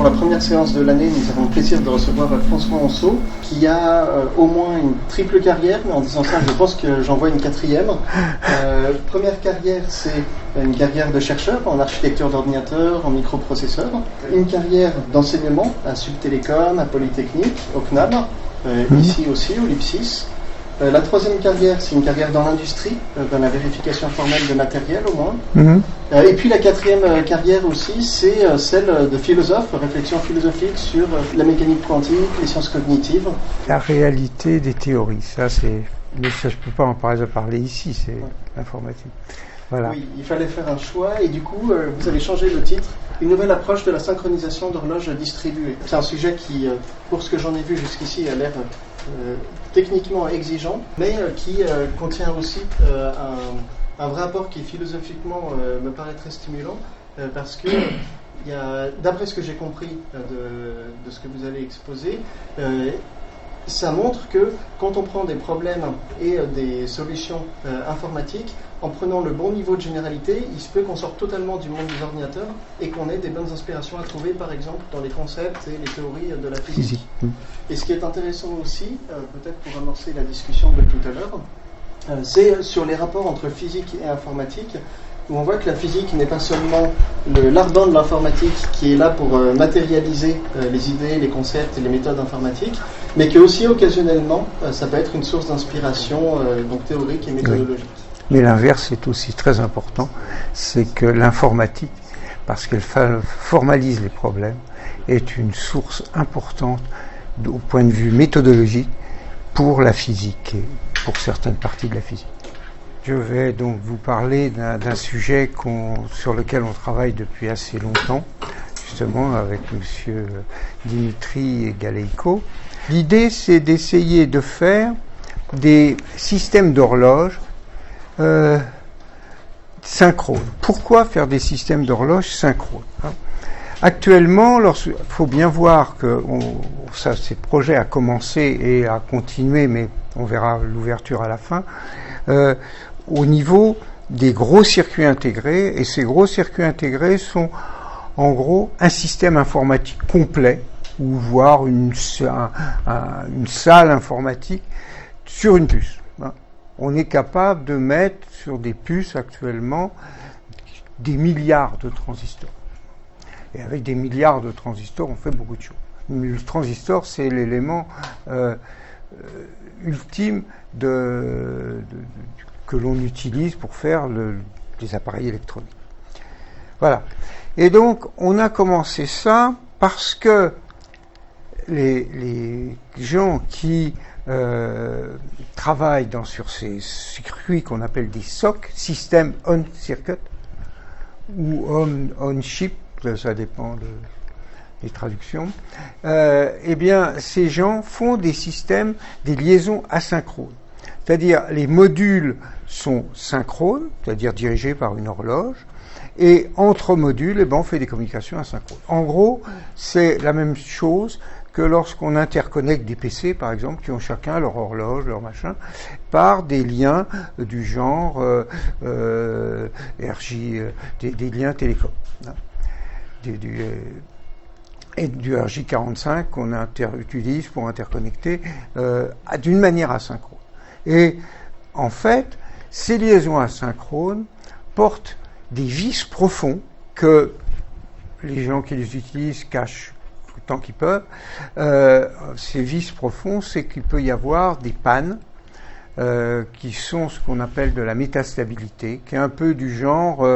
la première séance de l'année, nous avons le plaisir de recevoir François Anceau, qui a au moins une triple carrière, mais en disant ça, je pense que j'en vois une quatrième. Première carrière, c'est une carrière de chercheur en architecture d'ordinateur, en microprocesseurs. Une carrière d'enseignement à Subtélécom, à Polytechnique, au CNAB, ici aussi, au Lipsis. La troisième carrière, c'est une carrière dans l'industrie, dans la vérification formelle de matériel au moins. Et puis la quatrième carrière aussi, c'est celle de philosophe, réflexion philosophique sur la mécanique quantique, les sciences cognitives. La réalité des théories, ça c'est... Mais ça je ne peux pas en parler ici, c'est l'informatique. Voilà. Oui, il fallait faire un choix et du coup, vous avez changé le titre. Une nouvelle approche de la synchronisation d'horloges distribuées. C'est un sujet qui, pour ce que j'en ai vu jusqu'ici, a l'air techniquement exigeant, mais qui contient aussi un vrai apport qui philosophiquement me paraît très stimulant, parce que d'après ce que j'ai compris de ce que vous allez exposer, ça montre que quand on prend des problèmes et des solutions informatiques, en prenant le bon niveau de généralité, il se peut qu'on sorte totalement du monde des ordinateurs et qu'on ait des bonnes inspirations à trouver, par exemple, dans les concepts et les théories de la physique. Et ce qui est intéressant aussi, peut-être pour amorcer la discussion de tout à l'heure, c'est sur les rapports entre physique et informatique, où on voit que la physique n'est pas seulement l'ardent de l'informatique qui est là pour matérialiser les idées, les concepts et les méthodes informatiques, mais que aussi occasionnellement, ça peut être une source d'inspiration donc théorique et méthodologique. Oui. Mais l'inverse est aussi très important, c'est que l'informatique, parce qu'elle formalise les problèmes, est une source importante au point de vue méthodologique pour la physique et pour certaines parties de la physique. Je vais donc vous parler d'un sujet sur lequel on travaille depuis assez longtemps, justement avec M. Dimitri Galeïko. L'idée, c'est d'essayer de faire des systèmes d'horloge synchrones. Pourquoi faire des systèmes d'horloge synchrones ? Actuellement, il faut bien voir que ce projet a commencé et a continué, mais on verra l'ouverture à la fin, au niveau des gros circuits intégrés, et ces gros circuits intégrés sont en gros un système informatique complet, ou voire une salle informatique sur une puce. On est capable de mettre sur des puces actuellement des milliards de transistors. Et avec des milliards de transistors, on fait beaucoup de choses. Le transistor, c'est l'élément ultime que l'on utilise pour faire des appareils électroniques. Voilà. Et donc, on a commencé ça parce que les gens qui travaillent sur ces circuits qu'on appelle des SoC, System on Circuit, ou on Chip, ça dépend des traductions, eh bien, ces gens font des systèmes, des liaisons asynchrones. C'est-à-dire, les modules sont synchrones, c'est-à-dire dirigés par une horloge, et entre modules, eh ben, on fait des communications asynchrones. En gros, c'est la même chose que lorsqu'on interconnecte des PC, par exemple, qui ont chacun leur horloge, leur machin, par des liens du genre RJ, des liens télécom. Et du RJ45 qu'on utilise pour interconnecter d'une manière asynchrone. Et en fait, ces liaisons asynchrones portent des vices profonds que les gens qui les utilisent cachent tant qu'ils peuvent. Ces vices profonds, c'est qu'il peut y avoir des pannes qui sont ce qu'on appelle de la métastabilité, qui est un peu du genre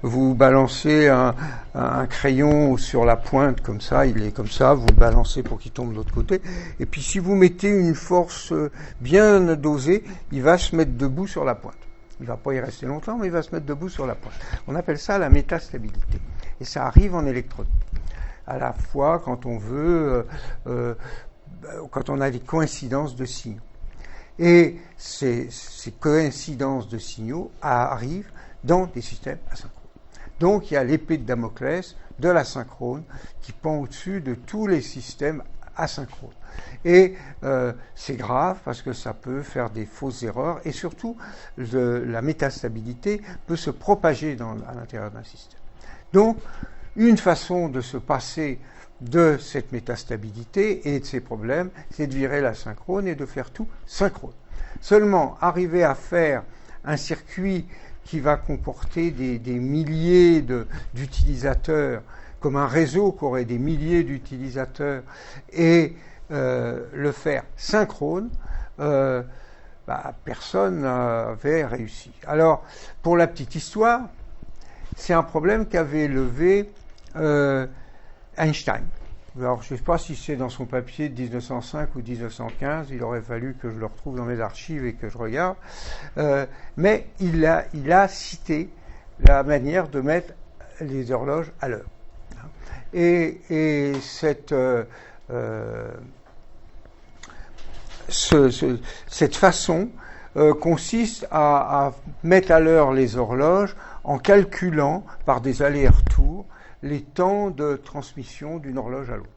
vous balancez un crayon sur la pointe comme ça, il est comme ça, vous le balancez pour qu'il tombe de l'autre côté, et puis si vous mettez une force bien dosée, il va se mettre debout sur la pointe. Il va pas y rester longtemps, mais il va se mettre debout sur la pointe. On appelle ça la métastabilité. Et ça arrive en électronique. À la fois quand on veut, quand on a des coïncidences de signaux. Et ces coïncidences de signaux arrivent dans des systèmes asynchrones. Donc il y a l'épée de Damoclès de l'asynchrone qui pend au-dessus de tous les systèmes asynchrones. Et c'est grave parce que ça peut faire des fausses erreurs et surtout la métastabilité peut se propager à l'intérieur d'un système. Donc une façon de se passer de cette métastabilité et de ces problèmes, c'est de virer l'asynchrone et de faire tout synchrone. Seulement, arriver à faire un circuit qui va comporter des milliers d'utilisateurs, comme un réseau qui aurait des milliers d'utilisateurs, et le faire synchrone, personne n'avait réussi. Alors, pour la petite histoire, c'est un problème qu'avait levé Einstein. Alors, je ne sais pas si c'est dans son papier de 1905 ou 1915, il aurait fallu que je le retrouve dans mes archives et que je regarde, mais il a cité la manière de mettre les horloges à l'heure. Et cette façon consiste à mettre à l'heure les horloges en calculant par des allers-retours les temps de transmission d'une horloge à l'autre.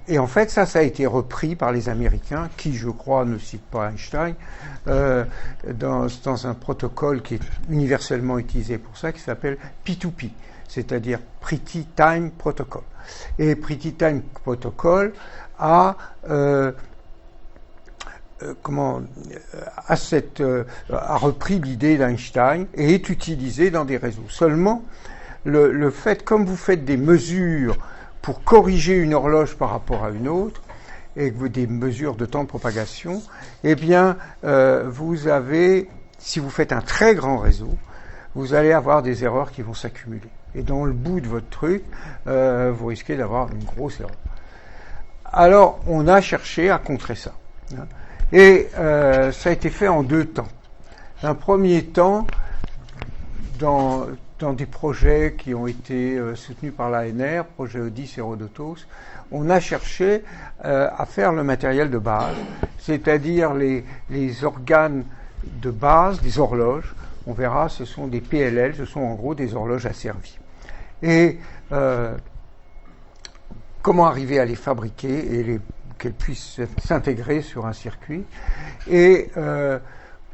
Et en fait, ça a été repris par les Américains, qui, je crois, ne citent pas Einstein, dans un protocole qui est universellement utilisé pour ça, qui s'appelle P2P, c'est-à-dire Pretty Time Protocol. Et Pretty Time Protocol a repris l'idée d'Einstein et est utilisé dans des réseaux. Seulement, le fait, comme vous faites des mesures pour corriger une horloge par rapport à une autre, et que vous des mesures de temps de propagation, eh bien, vous avez, si vous faites un très grand réseau, vous allez avoir des erreurs qui vont s'accumuler. Et dans le bout de votre truc, vous risquez d'avoir une grosse erreur. Alors, on a cherché à contrer ça. Et ça a été fait en deux temps. Un premier temps, dans des projets qui ont été soutenus par l'ANR, projet Odys et Rhodotos, on a cherché à faire le matériel de base, c'est-à-dire les organes de base, des horloges. On verra, ce sont des PLL, ce sont en gros des horloges asservies. Et comment arriver à les fabriquer et qu'elles puissent s'intégrer sur un circuit, et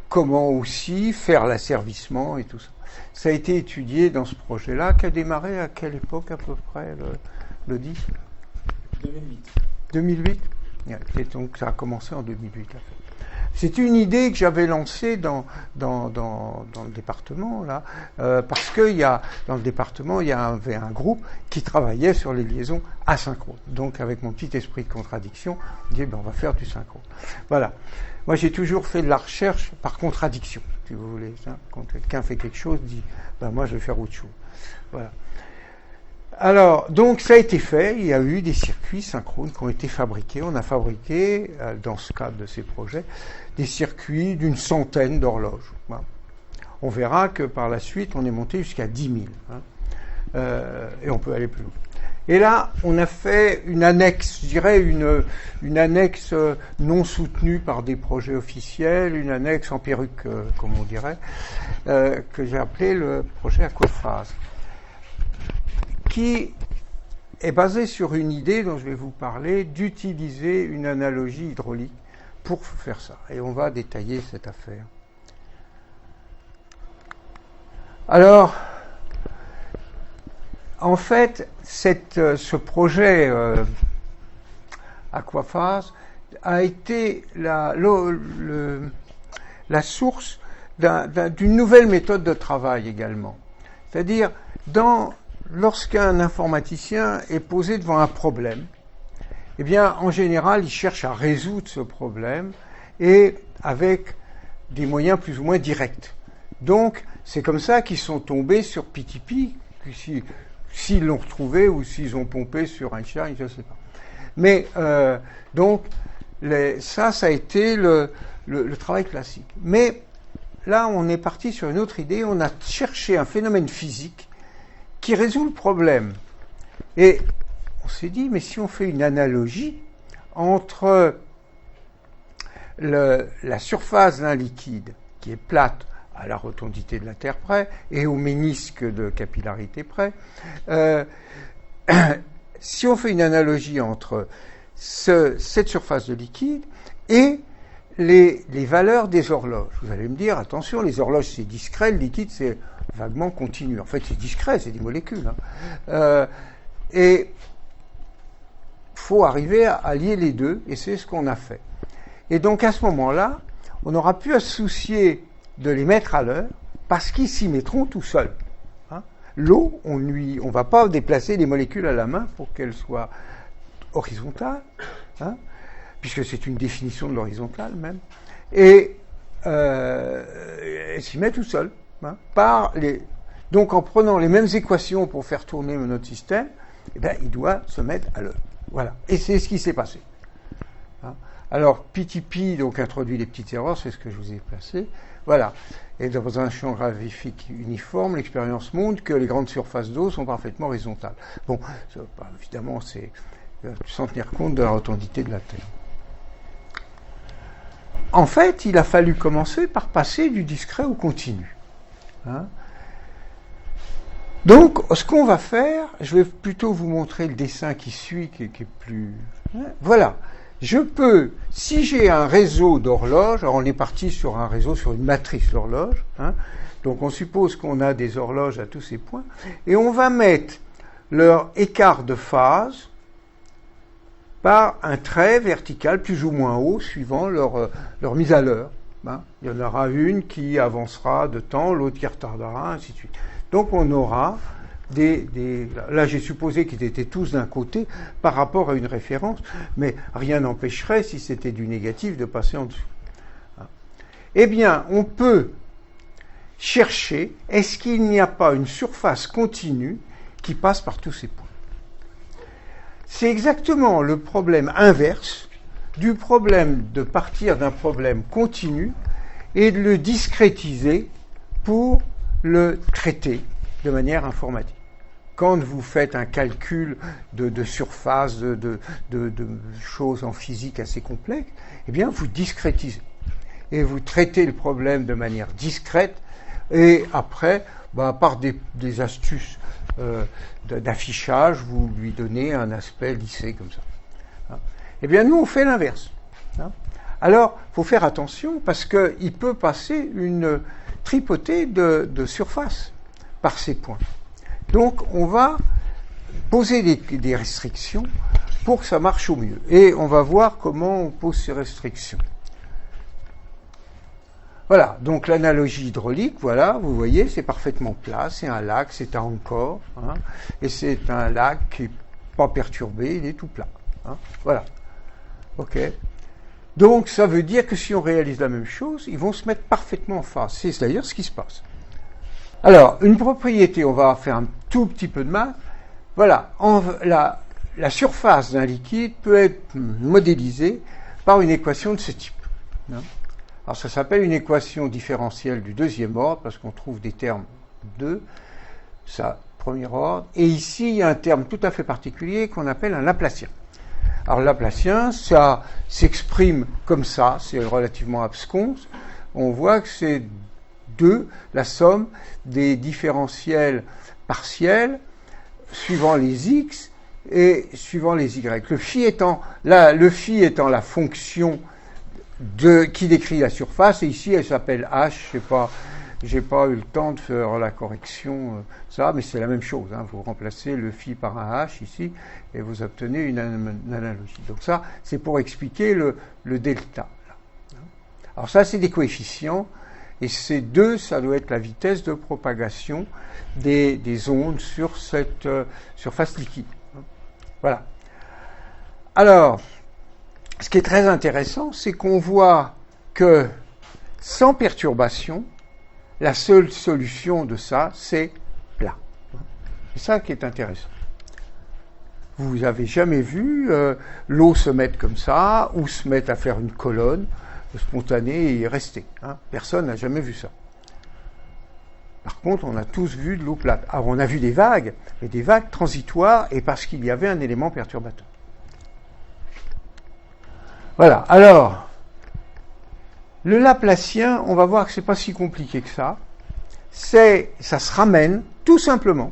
comment aussi faire l'asservissement et tout ça. Ça a été étudié dans ce projet-là, qui a démarré à quelle époque à peu près, le 10 2008. 2008 et donc ça a commencé en 2008. C'est une idée que j'avais lancée dans le département, là, parce que dans le département, il y avait un groupe qui travaillait sur les liaisons asynchrones. Donc, avec mon petit esprit de contradiction, on dit, on va faire du synchrone. Voilà. Moi, j'ai toujours fait de la recherche par contradiction, si vous voulez. Hein. Quand quelqu'un fait quelque chose, dit, moi, je vais faire autre chose. Voilà. Alors, donc, ça a été fait. Il y a eu des circuits synchrones qui ont été fabriqués. On a fabriqué, dans ce cadre de ces projets, des circuits d'une centaine d'horloges. Voilà. On verra que par la suite, on est monté jusqu'à 10 000. Hein. Et on peut aller plus loin. Et là, on a fait une annexe, je dirais une annexe non soutenue par des projets officiels, une annexe en perruque, comme on dirait, que j'ai appelé le projet Aquaphase, qui est basé sur une idée dont je vais vous parler, d'utiliser une analogie hydraulique pour faire ça. Et on va détailler cette affaire. Alors, en fait, ce projet Aquaphase a été la source d'une nouvelle méthode de travail également. C'est-à-dire, lorsqu'un informaticien est posé devant un problème, eh bien, en général, il cherche à résoudre ce problème et avec des moyens plus ou moins directs. Donc, c'est comme ça qu'ils sont tombés sur PTP, s'ils l'ont retrouvé ou s'ils ont pompé sur Einstein, je ne sais pas. Mais, donc, ça a été le travail classique. Mais, là, on est parti sur une autre idée. On a cherché un phénomène physique qui résout le problème. Et on s'est dit, mais si on fait une analogie entre la surface d'un liquide qui est plate à la rotondité de la Terre près et au ménisque de capillarité près, si on fait une analogie entre cette surface de liquide et les valeurs des horloges, vous allez me dire, attention, les horloges c'est discret, le liquide c'est vaguement continu. En fait, c'est discret, c'est des molécules. Hein. Et il faut arriver à lier les deux, et c'est ce qu'on a fait. Et donc à ce moment-là, on n'aura plus à se soucier de les mettre à l'heure, parce qu'ils s'y mettront tout seuls. Hein. L'eau, on ne va pas déplacer les molécules à la main pour qu'elles soient horizontales, hein, puisque c'est une définition de l'horizontale même, et elle s'y met tout seul. Hein, donc en prenant les mêmes équations pour faire tourner notre système, eh bien, il doit se mettre à l'heure. Voilà. Et c'est ce qui s'est passé. Hein. Alors, PTP donc introduit les petites erreurs, c'est ce que je vous ai placé. Voilà. Et dans un champ graphique uniforme, l'expérience montre que les grandes surfaces d'eau sont parfaitement horizontales. Bon, évidemment, c'est sans tenir compte de la rotondité de la Terre. En fait, il a fallu commencer par passer du discret au continu. Hein. Donc, ce qu'on va faire, je vais plutôt vous montrer le dessin qui suit, qui est plus... Hein, voilà. Je peux, si j'ai un réseau d'horloges, alors on est parti sur un réseau, sur une matrice d'horloges, hein, donc on suppose qu'on a des horloges à tous ces points, et on va mettre leur écart de phase par un trait vertical plus ou moins haut, suivant leur mise à l'heure. Hein. Il y en aura une qui avancera de temps, l'autre qui retardera, ainsi de suite. Donc on aura là j'ai supposé qu'ils étaient tous d'un côté par rapport à une référence, mais rien n'empêcherait, si c'était du négatif, de passer en dessous. Eh bien, on peut chercher, est-ce qu'il n'y a pas une surface continue qui passe par tous ces points? C'est exactement le problème inverse du problème de partir d'un problème continu et de le discrétiser pour le traiter de manière informatique. Quand vous faites un calcul de surface, de choses en physique assez complexes, eh bien, vous discrétisez. Et vous traitez le problème de manière discrète, et après, par des astuces d'affichage, vous lui donnez un aspect lissé comme ça. Hein. Eh bien, nous, on fait l'inverse. Hein. Alors, il faut faire attention, parce qu'il peut passer une tripotée de surface par ces points. Donc, on va poser des restrictions pour que ça marche au mieux. Et on va voir comment on pose ces restrictions. Voilà, donc l'analogie hydraulique, voilà, vous voyez, c'est parfaitement plat, c'est un lac, c'est un Ancor, hein, et c'est un lac qui n'est pas perturbé, il est tout plat. Hein, voilà. OK. Donc, ça veut dire que si on réalise la même chose, ils vont se mettre parfaitement en face. C'est d'ailleurs ce qui se passe. Alors, une propriété, on va faire un tout petit peu de maths. Voilà, la surface d'un liquide peut être modélisée par une équation de ce type. Hein. Alors, ça s'appelle une équation différentielle du deuxième ordre, parce qu'on trouve des termes 2, ça, premier ordre. Et ici, il y a un terme tout à fait particulier qu'on appelle un Laplacien. Alors, le Laplacien, ça s'exprime comme ça, c'est relativement absconce. On voit que c'est la somme des différentiels partiels suivant les x et suivant les y. Le phi étant la fonction qui décrit la surface, et ici elle s'appelle h. J'ai pas eu le temps de faire la correction, mais c'est la même chose. Hein. Vous remplacez le phi par un h ici et vous obtenez une analogie. Donc ça, c'est pour expliquer le delta. Alors ça, c'est des coefficients. Et ces deux, ça doit être la vitesse de propagation des ondes sur cette surface liquide. Voilà. Alors, ce qui est très intéressant, c'est qu'on voit que sans perturbation, la seule solution de ça, c'est plat. C'est ça qui est intéressant. Vous n'avez jamais vu l'eau se mettre comme ça, ou se mettre à faire une colonne spontanée et rester. Hein. Personne n'a jamais vu ça. Par contre, on a tous vu de l'eau plate. Alors, on a vu des vagues, mais des vagues transitoires, et parce qu'il y avait un élément perturbateur. Voilà. Alors, le Laplacien, on va voir que c'est pas si compliqué que ça. Ça se ramène tout simplement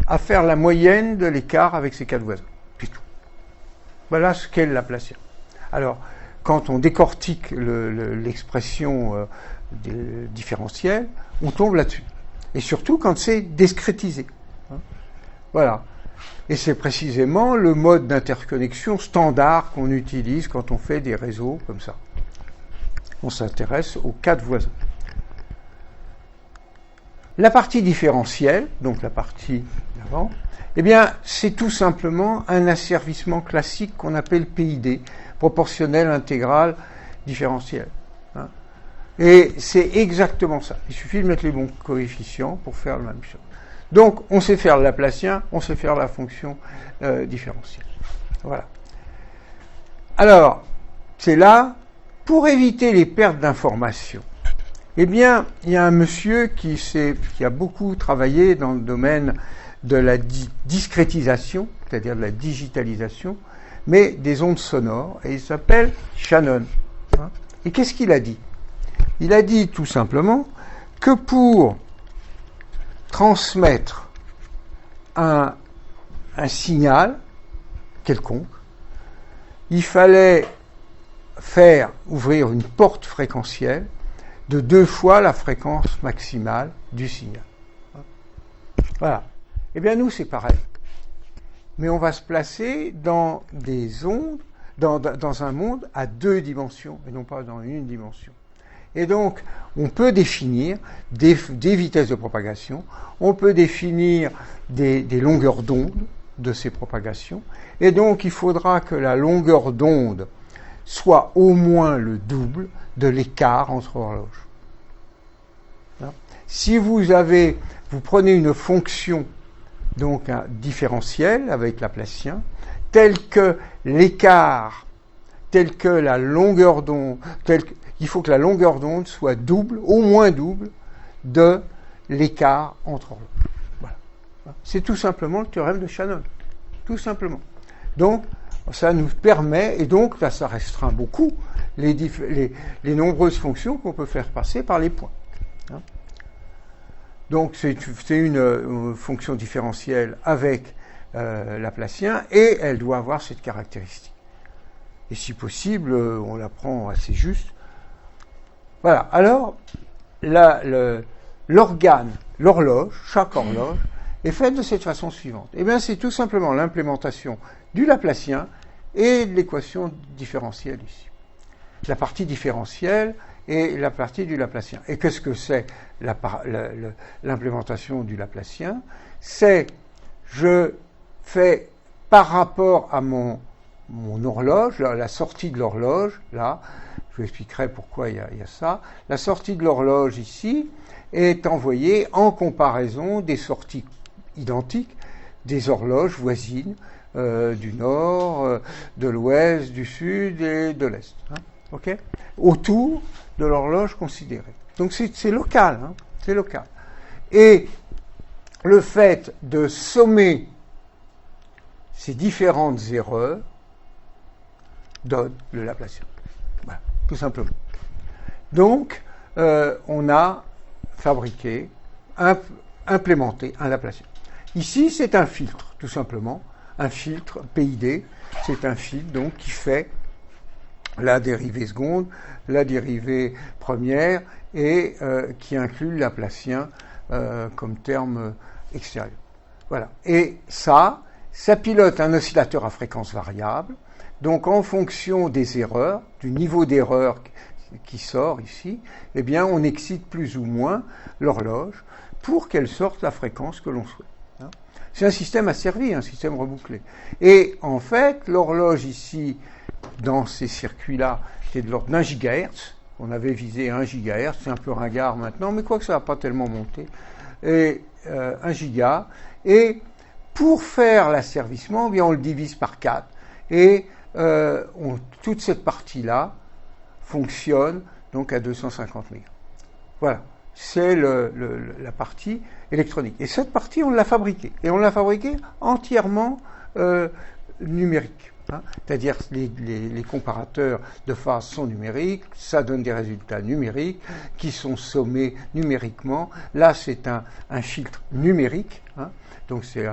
à faire la moyenne de l'écart avec ses quatre voisins. C'est tout. Voilà ce qu'est le Laplacien. Alors, quand on décortique l'expression différentielle, on tombe là-dessus. Et surtout quand c'est discrétisé. Hein. Voilà. Et c'est précisément le mode d'interconnexion standard qu'on utilise quand on fait des réseaux comme ça. On s'intéresse aux 4 voisins. La partie différentielle, donc la partie d'avant, eh bien, c'est tout simplement un asservissement classique qu'on appelle PID, proportionnel, intégral, différentiel. Hein. Et c'est exactement ça. Il suffit de mettre les bons coefficients pour faire la même chose. Donc, on sait faire le Laplacien, on sait faire la fonction différentielle. Voilà. Alors, c'est là, pour éviter les pertes d'informations, eh bien, il y a un monsieur qui a beaucoup travaillé dans le domaine de la discrétisation, c'est-à-dire de la digitalisation, mais des ondes sonores, et il s'appelle Shannon. Hein. Et qu'est-ce qu'il a dit? Il a dit tout simplement que pour transmettre un signal quelconque, il fallait faire ouvrir une porte fréquentielle de 2 fois la fréquence maximale du signal. Voilà. Eh bien, nous, c'est pareil. Mais on va se placer dans des ondes, dans un monde à 2 dimensions, et non pas dans une dimension. Et donc, on peut définir des vitesses de propagation, on peut définir des longueurs d'onde de ces propagations, et donc il faudra que la longueur d'onde soit au moins le double de l'écart entre horloges. Si vous prenez une fonction, donc un différentiel avec Laplacien, tel que l'écart, tel que la longueur d'onde, il faut que la longueur d'onde soit double, au moins double, de l'écart entre horloges. Voilà. C'est tout simplement le théorème de Shannon. Tout simplement. Donc, ça nous permet, et donc là, ça restreint beaucoup les nombreuses fonctions qu'on peut faire passer par les points. Hein. Donc, c'est une fonction différentielle avec Laplacien, et elle doit avoir cette caractéristique. Et si possible, on la prend assez juste. Voilà. Alors, l'organe, l'horloge, chaque horloge, est faite de cette façon suivante. Eh bien, c'est tout simplement l'implémentation du Laplacien et de l'équation différentielle ici. La partie différentielle et la partie du Laplacien. Et qu'est-ce que c'est l'implémentation du Laplacien? C'est, je fais par rapport à mon horloge, la sortie de l'horloge, là, je vous expliquerai pourquoi il y a ça. La sortie de l'horloge ici est envoyée en comparaison des sorties identiques des horloges voisines du nord, de l'ouest, du sud et de l'est. Hein, okay, autour de l'horloge considérée. Donc c'est local. Hein, c'est local. Et le fait de sommer ces différentes erreurs donne le Laplacien. Voilà, tout simplement. Donc, on a fabriqué, implémenté un Laplacien. Ici, c'est un filtre, tout simplement. Un filtre PID, c'est un filtre donc qui fait la dérivée seconde, la dérivée première et qui inclut le Laplacien comme terme extérieur. Voilà. Et ça pilote un oscillateur à fréquence variable. Donc, en fonction des erreurs, du niveau d'erreur qui sort ici, eh bien, on excite plus ou moins l'horloge pour qu'elle sorte la fréquence que l'on souhaite. Hein. C'est un système asservi, un système rebouclé. Et en fait, l'horloge ici, dans ces circuits-là, qui est de l'ordre d'1 GHz, on avait visé 1 GHz, c'est un peu ringard maintenant, mais quoique ça n'a pas tellement monté, et 1 giga, et pour faire l'asservissement, eh bien, on le divise par 4, et toute cette partie-là fonctionne donc à 250 MHz. Voilà, c'est la partie électronique. Et cette partie, on l'a fabriquée. Et on l'a fabriquée entièrement numérique. Hein. C'est-à-dire les comparateurs de phase sont numériques, ça donne des résultats numériques qui sont sommés numériquement. Là, c'est un filtre numérique. Hein. Donc, c'est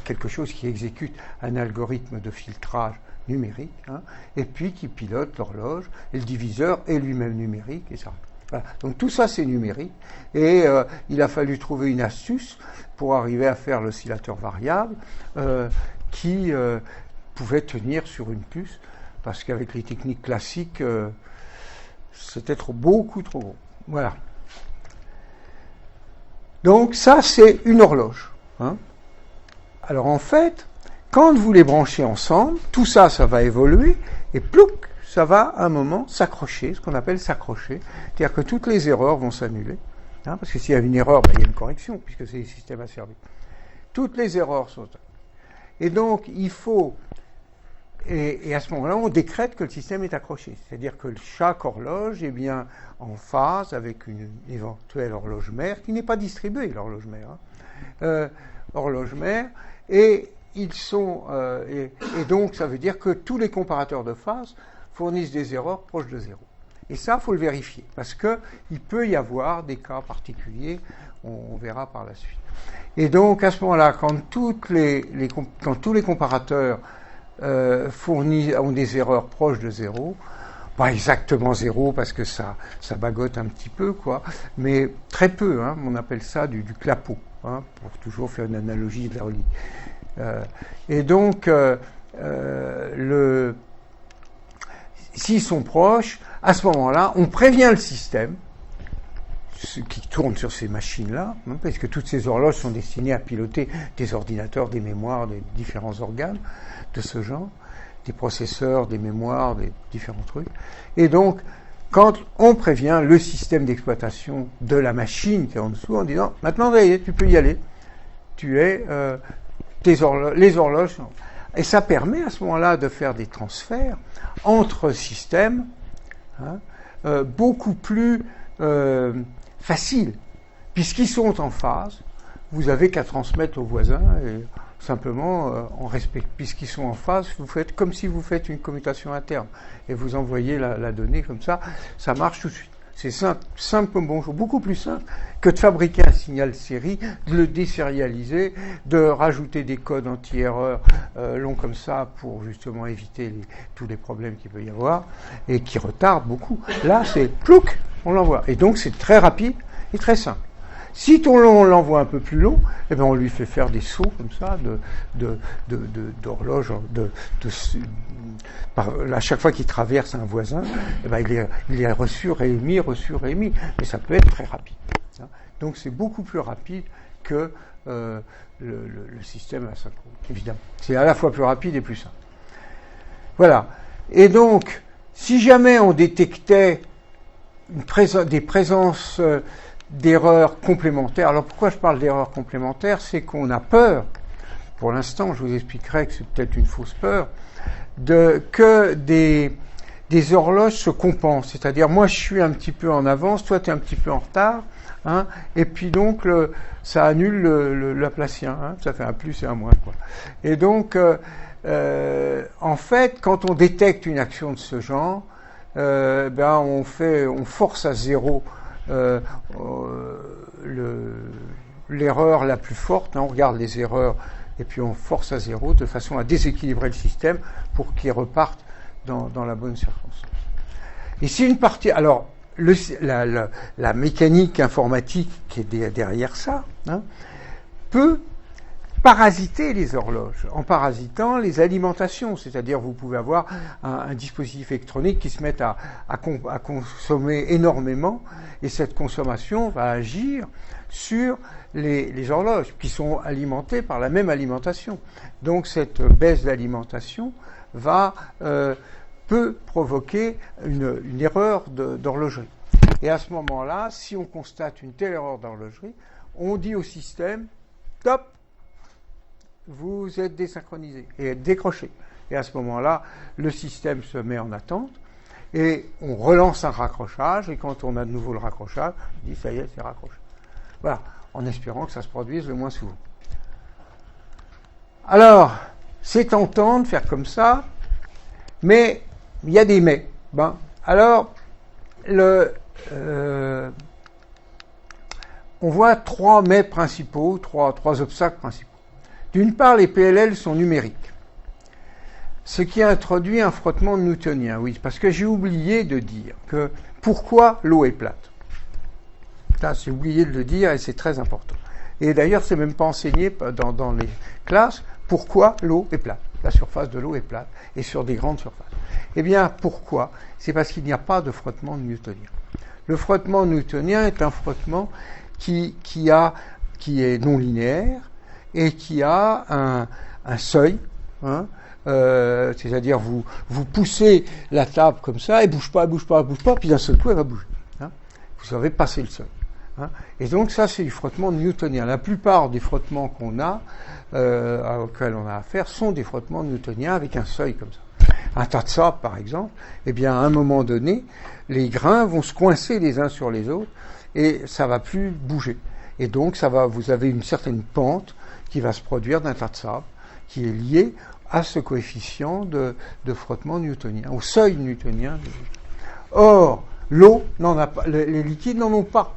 quelque chose qui exécute un algorithme de filtrage numérique, hein, et puis qui pilote l'horloge, et le diviseur est lui-même numérique, et ça. Voilà. Donc tout ça, c'est numérique. Et il a fallu trouver une astuce pour arriver à faire l'oscillateur variable qui pouvait tenir sur une puce, parce qu'avec les techniques classiques, c'était beaucoup trop gros. Voilà. Donc ça, c'est une horloge. Hein. Alors en fait, quand vous les branchez ensemble, tout ça, ça va évoluer, et plouc, ça va à un moment s'accrocher, ce qu'on appelle s'accrocher. C'est-à-dire que toutes les erreurs vont s'annuler. Hein, parce que s'il y a une erreur, il y a une correction, puisque c'est des systèmes asservis. Toutes les erreurs sont... Et donc, il faut... Et à ce moment-là, on décrète que le système est accroché. C'est-à-dire que chaque horloge est bien en phase avec une éventuelle horloge mère, qui n'est pas distribuée, l'horloge mère. Hein. Horloge mère, et ils sont... et donc, ça veut dire que tous les comparateurs de phase fournissent des erreurs proches de zéro. Et ça, il faut le vérifier, parce qu'il peut y avoir des cas particuliers, on verra par la suite. Et donc, à ce moment-là, quand tous les comparateurs ont des erreurs proches de zéro, pas exactement zéro, parce que ça bagote un petit peu, quoi, mais très peu, hein, on appelle ça du clapot, hein, pour toujours faire une analogie hydraulique. Et donc, s'ils sont proches, à ce moment-là, on prévient le système qui tourne sur ces machines-là, hein, parce que toutes ces horloges sont destinées à piloter des ordinateurs, des mémoires, des différents organes de ce genre, des processeurs, des mémoires, des différents trucs. Et donc, quand on prévient le système d'exploitation de la machine qui est en dessous, en disant « Maintenant, tu peux y aller. Les horloges sont... » Et ça permet à ce moment-là de faire des transferts entre systèmes, hein, beaucoup plus faciles, puisqu'ils sont en phase. Vous avez qu'à transmettre aux voisins et simplement en respect. Puisqu'ils sont en phase, vous faites comme si vous faites une commutation interne et vous envoyez la donnée comme ça marche tout de suite. C'est simple comme bonjour, beaucoup plus simple que de fabriquer un signal série, de le désérialiser, de rajouter des codes anti-erreur longs comme ça pour justement éviter tous les problèmes qu'il peut y avoir et qui retardent beaucoup. Là, c'est plouc, on l'envoie. Et donc, c'est très rapide et très simple. Si on l'envoie un peu plus long, eh ben on lui fait faire des sauts comme ça d'horloge. À chaque fois qu'il traverse un voisin, eh ben il est reçu, réémis. Mais ça peut être très rapide. Hein. Donc c'est beaucoup plus rapide que le système asynchrone, évidemment. C'est à la fois plus rapide et plus simple. Voilà. Et donc, si jamais on détectait des présences d'erreurs complémentaires. Alors pourquoi je parle d'erreurs complémentaires? C'est qu'on a peur, pour l'instant je vous expliquerai que c'est peut-être une fausse peur, que des horloges se compensent. C'est-à-dire moi je suis un petit peu en avance, toi tu es un petit peu en retard, hein, et puis donc ça annule le Laplacien, hein, ça fait un plus et un moins, quoi. Et donc en fait quand on détecte une action de ce genre, on force à zéro l'erreur la plus forte, hein, on regarde les erreurs et puis on force à zéro de façon à déséquilibrer le système pour qu'il reparte dans la bonne circonstance. Et si une partie, alors la mécanique informatique qui est derrière ça, hein, peut parasiter les horloges, en parasitant les alimentations, c'est-à-dire vous pouvez avoir un dispositif électronique qui se met à consommer énormément, et cette consommation va agir sur les horloges, qui sont alimentées par la même alimentation. Donc cette baisse d'alimentation peut provoquer une erreur d'horlogerie. Et à ce moment-là, si on constate une telle erreur d'horlogerie, on dit au système, top, vous êtes désynchronisé et décroché. Et à ce moment-là, le système se met en attente et on relance un raccrochage. Et quand on a de nouveau le raccrochage, on dit ça y est, c'est raccroché. Voilà, en espérant que ça se produise le moins souvent. Alors, c'est tentant de faire comme ça, mais il y a des mais. Alors, on voit trois mais principaux, trois obstacles principaux. D'une part, les PLL sont numériques, ce qui introduit un frottement newtonien. Oui, parce que j'ai oublié de dire que pourquoi l'eau est plate. Ça, j'ai oublié de le dire et c'est très important. Et d'ailleurs, c'est même pas enseigné dans les classes pourquoi l'eau est plate. La surface de l'eau est plate et sur des grandes surfaces. Eh bien, pourquoi ? C'est parce qu'il n'y a pas de frottement newtonien. Le frottement newtonien est un frottement qui est non linéaire et qui a un seuil. C'est-à-dire vous poussez la table comme ça, elle bouge pas, puis d'un seul coup elle va bouger. Vous avez passé le seuil. Et donc ça c'est du frottement newtonien. La plupart des frottements qu'on a, auxquels on a affaire, sont des frottements newtoniens avec un seuil comme ça. Un tas de sable par exemple, eh bien à un moment donné, les grains vont se coincer les uns sur les autres et ça va plus bouger. Et donc vous avez une certaine pente qui va se produire d'un tas de sable qui est lié à ce coefficient de frottement newtonien, au seuil newtonien. Or, l'eau n'en a pas, les liquides n'en ont pas.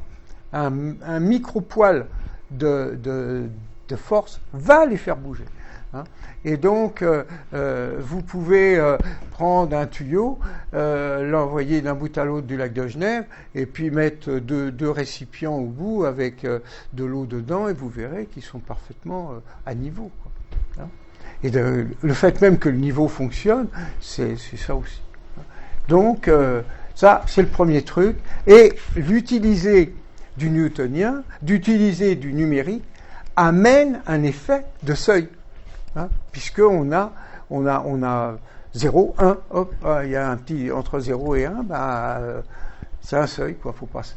Un micro-poil de force va les faire bouger. Et donc, vous pouvez prendre un tuyau, l'envoyer d'un bout à l'autre du lac de Genève, et puis mettre deux récipients au bout avec de l'eau dedans, et vous verrez qu'ils sont parfaitement à niveau. Et le fait même que le niveau fonctionne, c'est ça aussi. Donc, ça, c'est le premier truc. Et l'utiliser du newtonien, d'utiliser du numérique, amène un effet de seuil. Puisqu'on a 0, 1, hop, il y a un petit, entre 0 et 1, c'est un seuil, quoi, faut passer.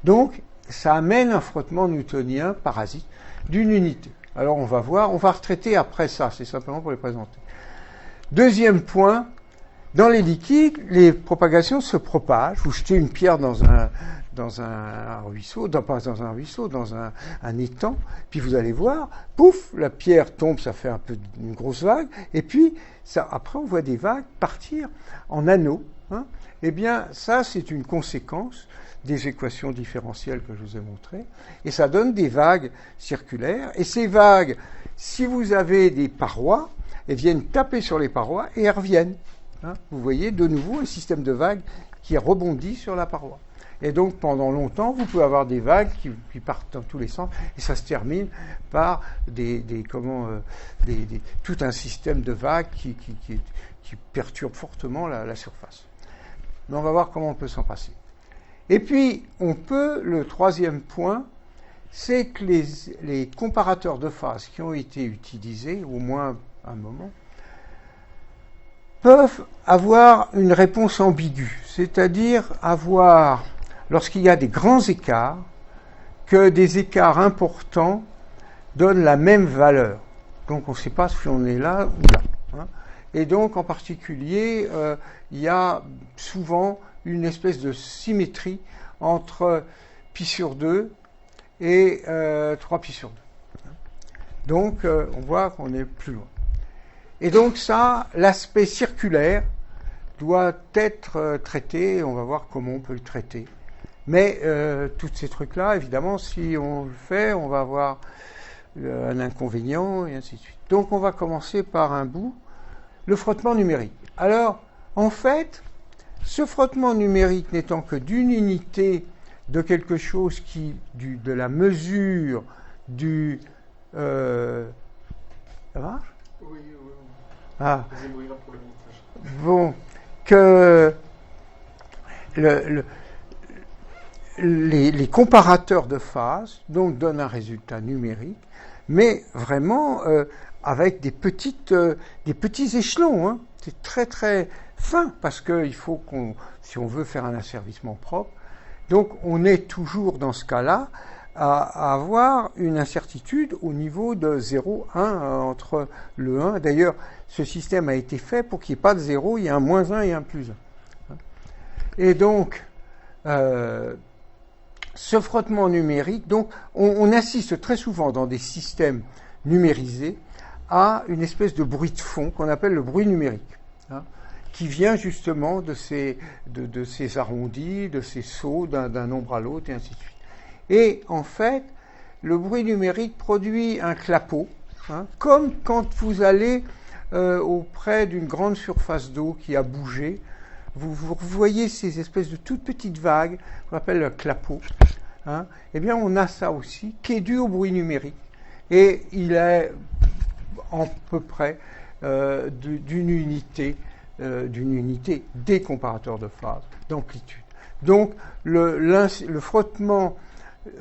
Donc, ça amène un frottement newtonien parasite d'une unité. Alors, on va voir, on va retraiter après ça, c'est simplement pour les présenter. Deuxième point, dans les liquides, les propagations se propagent. Vous jetez une pierre dans un ruisseau, dans un étang, puis vous allez voir, pouf, la pierre tombe, ça fait un peu une grosse vague, et puis après on voit des vagues partir en anneaux. Eh bien, ça c'est une conséquence des équations différentielles que je vous ai montrées, et ça donne des vagues circulaires, et ces vagues, si vous avez des parois, elles viennent taper sur les parois et elles reviennent. Vous voyez de nouveau un système de vagues qui rebondit sur la paroi. Et donc, pendant longtemps, vous pouvez avoir des vagues qui partent dans tous les sens, et ça se termine par tout un système de vagues qui perturbe fortement la surface. Mais on va voir comment on peut s'en passer. Et puis, le troisième point, c'est que les comparateurs de phase qui ont été utilisés, au moins à un moment, peuvent avoir une réponse ambiguë, c'est-à-dire avoir, lorsqu'il y a des grands écarts, que des écarts importants donnent la même valeur. Donc on ne sait pas si on est là ou là. Et donc en particulier, il y a souvent une espèce de symétrie entre pi sur 2 et 3 pi sur 2. Donc on voit qu'on est plus loin. Et donc ça, l'aspect circulaire doit être traité, on va voir comment on peut le traiter. Mais tous ces trucs-là, évidemment, si on le fait, on va avoir un inconvénient, et ainsi de suite. Donc on va commencer par un bout, le frottement numérique. Alors, en fait, ce frottement numérique n'étant que d'une unité de quelque chose de la mesure du... ça marche ? Oui. Ah. Bon, que les comparateurs de phase donc donnent un résultat numérique, mais vraiment avec des petits échelons. C'est très très fin parce qu'il faut si on veut faire un asservissement propre, donc on est toujours dans ce cas-là à avoir une incertitude au niveau de 0, 1 entre le 1. D'ailleurs, ce système a été fait pour qu'il n'y ait pas de 0, il y a un moins 1 et un plus 1. Et donc, ce frottement numérique, donc, on assiste très souvent dans des systèmes numérisés à une espèce de bruit de fond qu'on appelle le bruit numérique, qui vient justement de ces arrondis, de ces sauts d'un nombre à l'autre, et ainsi de suite. Et en fait, le bruit numérique produit un clapot, comme quand vous allez auprès d'une grande surface d'eau qui a bougé, vous voyez ces espèces de toutes petites vagues qu'on appelle le clapot. hein, eh bien on a ça aussi, qui est dû au bruit numérique. Et il est à peu près d'une unité des comparateurs de phase, d'amplitude. Donc le frottement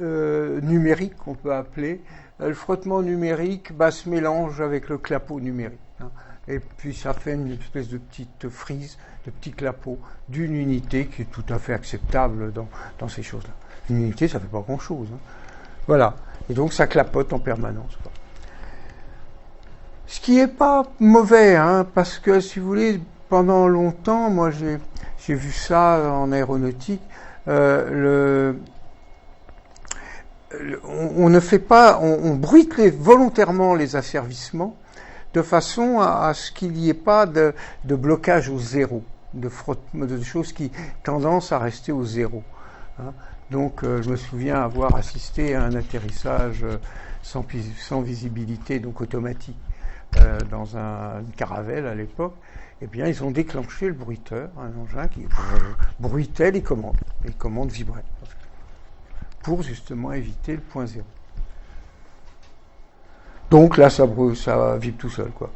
numérique qu'on peut appeler, le frottement numérique se mélange avec le clapot numérique. Hein, et puis ça fait une espèce de petite frise, de petit clapot d'une unité qui est tout à fait acceptable dans ces choses-là. Une unité, ça ne fait pas grand-chose. Hein. Voilà. Et donc ça clapote en permanence, quoi. Ce qui n'est pas mauvais, hein, parce que, si vous voulez, pendant longtemps, moi j'ai vu ça en aéronautique, on ne fait pas, on bruite volontairement les asservissements de façon à ce qu'il n'y ait pas de blocage au zéro, de choses qui tendance à rester au zéro. Hein. Donc je me souviens avoir assisté à un atterrissage sans visibilité, donc automatique, dans une caravelle à l'époque. Eh bien, ils ont déclenché le bruiteur, un engin qui bruitait les commandes. Les commandes vibraient. Pour justement éviter le point zéro. Donc là, ça vibre tout seul, quoi.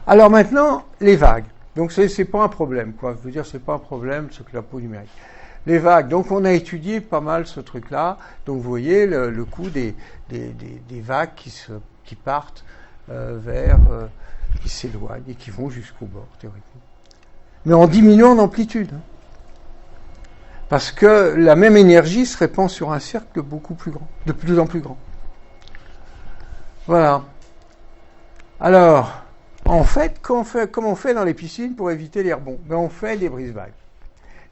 Alors maintenant, les vagues. Donc c'est pas un problème, quoi. Je veux dire, c'est pas un problème, ce clapot numérique. Les vagues. Donc on a étudié pas mal ce truc-là. Donc vous voyez le coup des vagues qui partent qui s'éloignent et qui vont jusqu'au bord, théoriquement. Mais en diminuant d'amplitude. Hein. Parce que la même énergie se répand sur un cercle beaucoup plus grand, de plus en plus grand. Voilà. Alors, en fait, comment on fait dans les piscines pour éviter les rebonds? On fait des brise-vagues.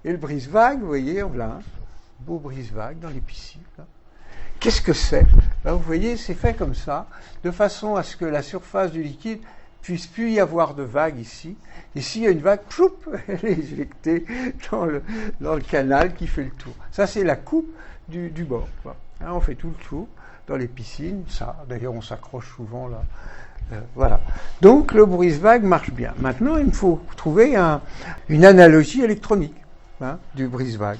Et le brise-vague, vous voyez, voilà, beau brise-vague dans les piscines. Là. Qu'est-ce que c'est? Là, vous voyez, c'est fait comme ça, de façon à ce que la surface du liquide puisse plus y avoir de vague ici. Et s'il y a une vague, ploup, elle est éjectée dans le canal qui fait le tour. Ça, c'est la coupe du bord. Hein, on fait tout le tour dans les piscines. Ça, d'ailleurs, on s'accroche souvent là. Voilà. Donc, le brise-vague marche bien. Maintenant, il me faut trouver une analogie électronique, hein, du brise-vague.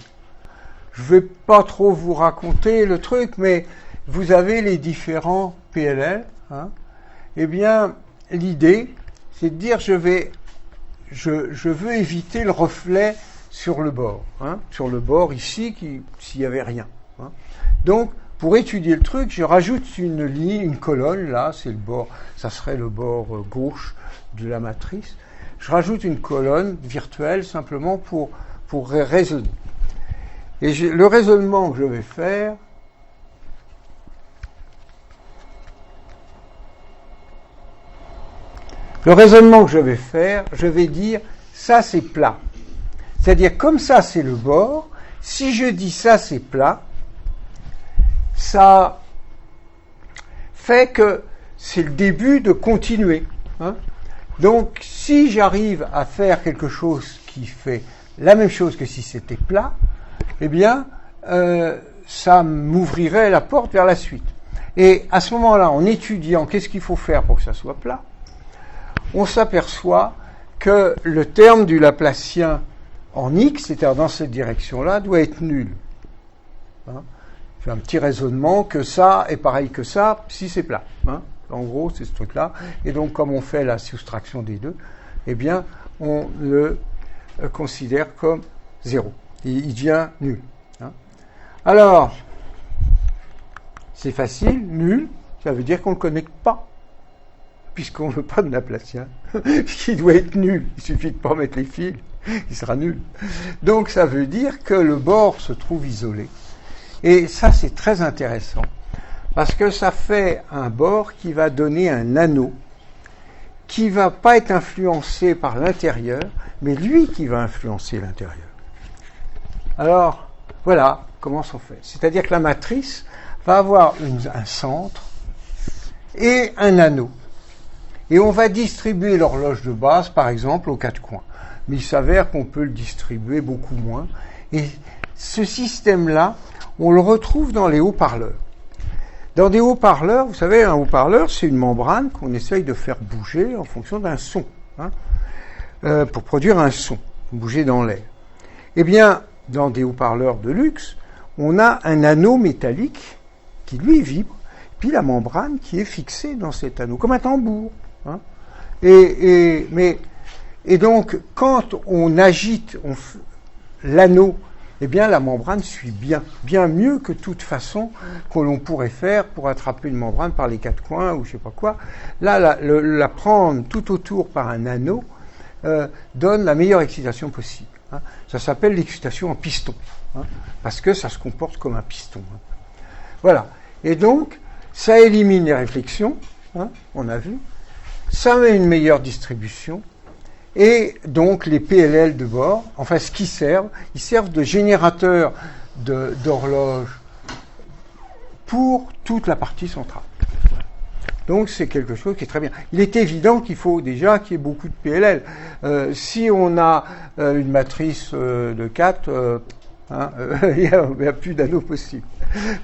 Je ne vais pas trop vous raconter le truc, mais vous avez les différents PLL. Hein. Eh bien, l'idée, c'est de dire je veux éviter le reflet sur le bord. Hein, sur le bord ici, s'il n'y avait rien. Hein. Donc, pour étudier le truc, je rajoute une ligne, une colonne, là, c'est le bord, ça serait le bord gauche de la matrice. Je rajoute une colonne virtuelle simplement pour raisonner. Et le raisonnement que je vais faire, je vais dire, ça c'est plat. C'est-à-dire, comme ça c'est le bord, si je dis ça c'est plat, ça fait que c'est le début de continuer. Hein. Donc, si j'arrive à faire quelque chose qui fait la même chose que si c'était plat, eh bien, ça m'ouvrirait la porte vers la suite. Et à ce moment-là, en étudiant qu'est-ce qu'il faut faire pour que ça soit plat, on s'aperçoit que le terme du Laplacien en X, c'est-à-dire dans cette direction-là, doit être nul. Hein. J'ai un petit raisonnement que ça est pareil que ça si c'est plat. Hein. En gros, c'est ce truc-là. Et donc, comme on fait la soustraction des deux, eh bien, on le considère comme 0. Il devient nul. Hein. Alors, c'est facile, nul, ça veut dire qu'on ne le connecte pas, puisqu'on ne veut pas de Laplacien, qui doit être nul. Il suffit de ne pas mettre les fils, il sera nul. Donc, ça veut dire que le bord se trouve isolé. Et ça, c'est très intéressant, parce que ça fait un bord qui va donner un anneau, qui ne va pas être influencé par l'intérieur, mais lui qui va influencer l'intérieur. Alors, voilà comment ça fait. C'est-à-dire que la matrice va avoir un centre et un anneau. Et on va distribuer l'horloge de base, par exemple, aux quatre coins. Mais il s'avère qu'on peut le distribuer beaucoup moins. Et ce système-là, on le retrouve dans les haut-parleurs. Dans des haut-parleurs, vous savez, un haut-parleur, c'est une membrane qu'on essaye de faire bouger en fonction d'un son, hein, pour produire un son, bouger dans l'air. Eh bien, dans des haut-parleurs de luxe, on a un anneau métallique qui lui vibre, puis la membrane qui est fixée dans cet anneau, comme un tambour. Hein. Et donc, quand on agite l'anneau, eh bien, la membrane suit bien mieux que toute façon que l'on pourrait faire pour attraper une membrane par les quatre coins ou je sais pas quoi. Là, la prendre tout autour par un anneau donne la meilleure excitation possible. Hein. Ça s'appelle l'excitation en piston, hein, parce que ça se comporte comme un piston. Hein. Voilà. Et donc, ça élimine les réflexions, hein, on a vu. Ça met une meilleure distribution. Et donc, les PLL de bord, enfin, ce qu'ils servent, ils servent de générateurs d'horloge pour toute la partie centrale. Voilà. Donc, c'est quelque chose qui est très bien. Il est évident qu'il faut déjà qu'il y ait beaucoup de PLL. Si on a une matrice de 4, il n'y a plus d'anneaux possible.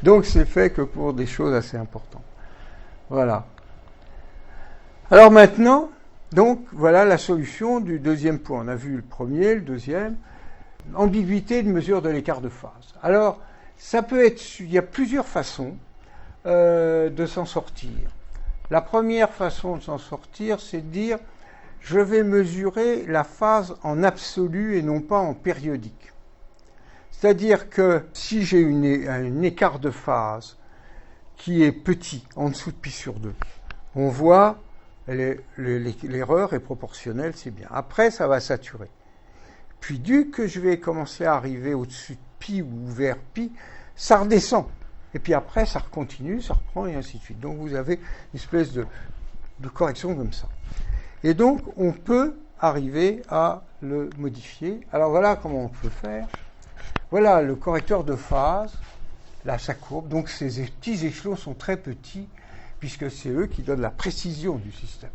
Donc, c'est fait que pour des choses assez importantes. Voilà. Alors maintenant, donc, voilà la solution du deuxième point. On a vu le premier, le deuxième. Ambiguïté de mesure de l'écart de phase. Alors, ça peut être, il y a plusieurs façons de s'en sortir. La première façon de s'en sortir, c'est de dire, je vais mesurer la phase en absolu et non pas en périodique. C'est-à-dire que si j'ai un écart de phase qui est petit, en dessous de pi sur 2, on voit l'erreur est proportionnelle, c'est bien. Après, ça va saturer. Puis, dès que je vais commencer à arriver au-dessus de pi ou vers pi, ça redescend. Et puis après, ça continue, ça reprend, et ainsi de suite. Donc, vous avez une espèce de correction comme ça. Et donc, on peut arriver à le modifier. Alors, voilà comment on peut faire. Voilà le correcteur de phase. Là, sa courbe. Donc, ces petits échelons sont très petits, puisque c'est eux qui donnent la précision du système.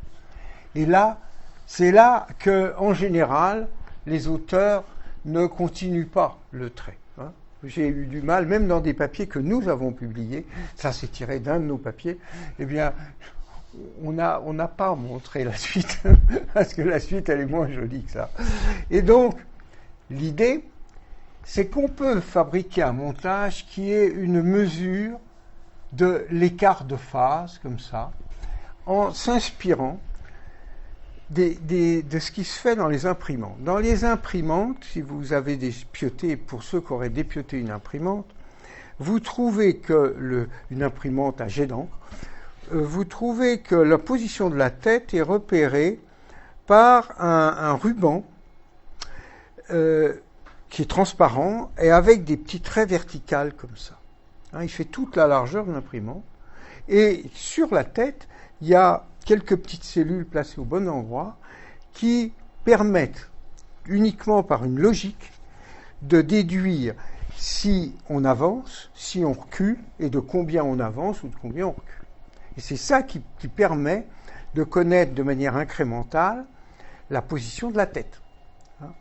Et là, c'est là que, en général, les auteurs ne continuent pas le trait. Hein. J'ai eu du mal, même dans des papiers que nous avons publiés, ça c'est tiré d'un de nos papiers, eh bien, on n'a pas montré la suite, parce que la suite, elle est moins jolie que ça. Et donc, l'idée, c'est qu'on peut fabriquer un montage qui est une mesure de l'écart de phase, comme ça, en s'inspirant de ce qui se fait dans les imprimantes. Dans les imprimantes, si vous avez dépioté, pour ceux qui auraient dépioté une imprimante, vous trouvez que une imprimante à jet d'encre, vous trouvez que la position de la tête est repérée par un ruban qui est transparent et avec des petits traits verticales comme ça. Hein, il fait toute la largeur de l'imprimante. Et sur la tête, il y a quelques petites cellules placées au bon endroit qui permettent, uniquement par une logique, de déduire si on avance, si on recule, et de combien on avance ou de combien on recule. Et c'est ça qui permet de connaître de manière incrémentale la position de la tête. Hein.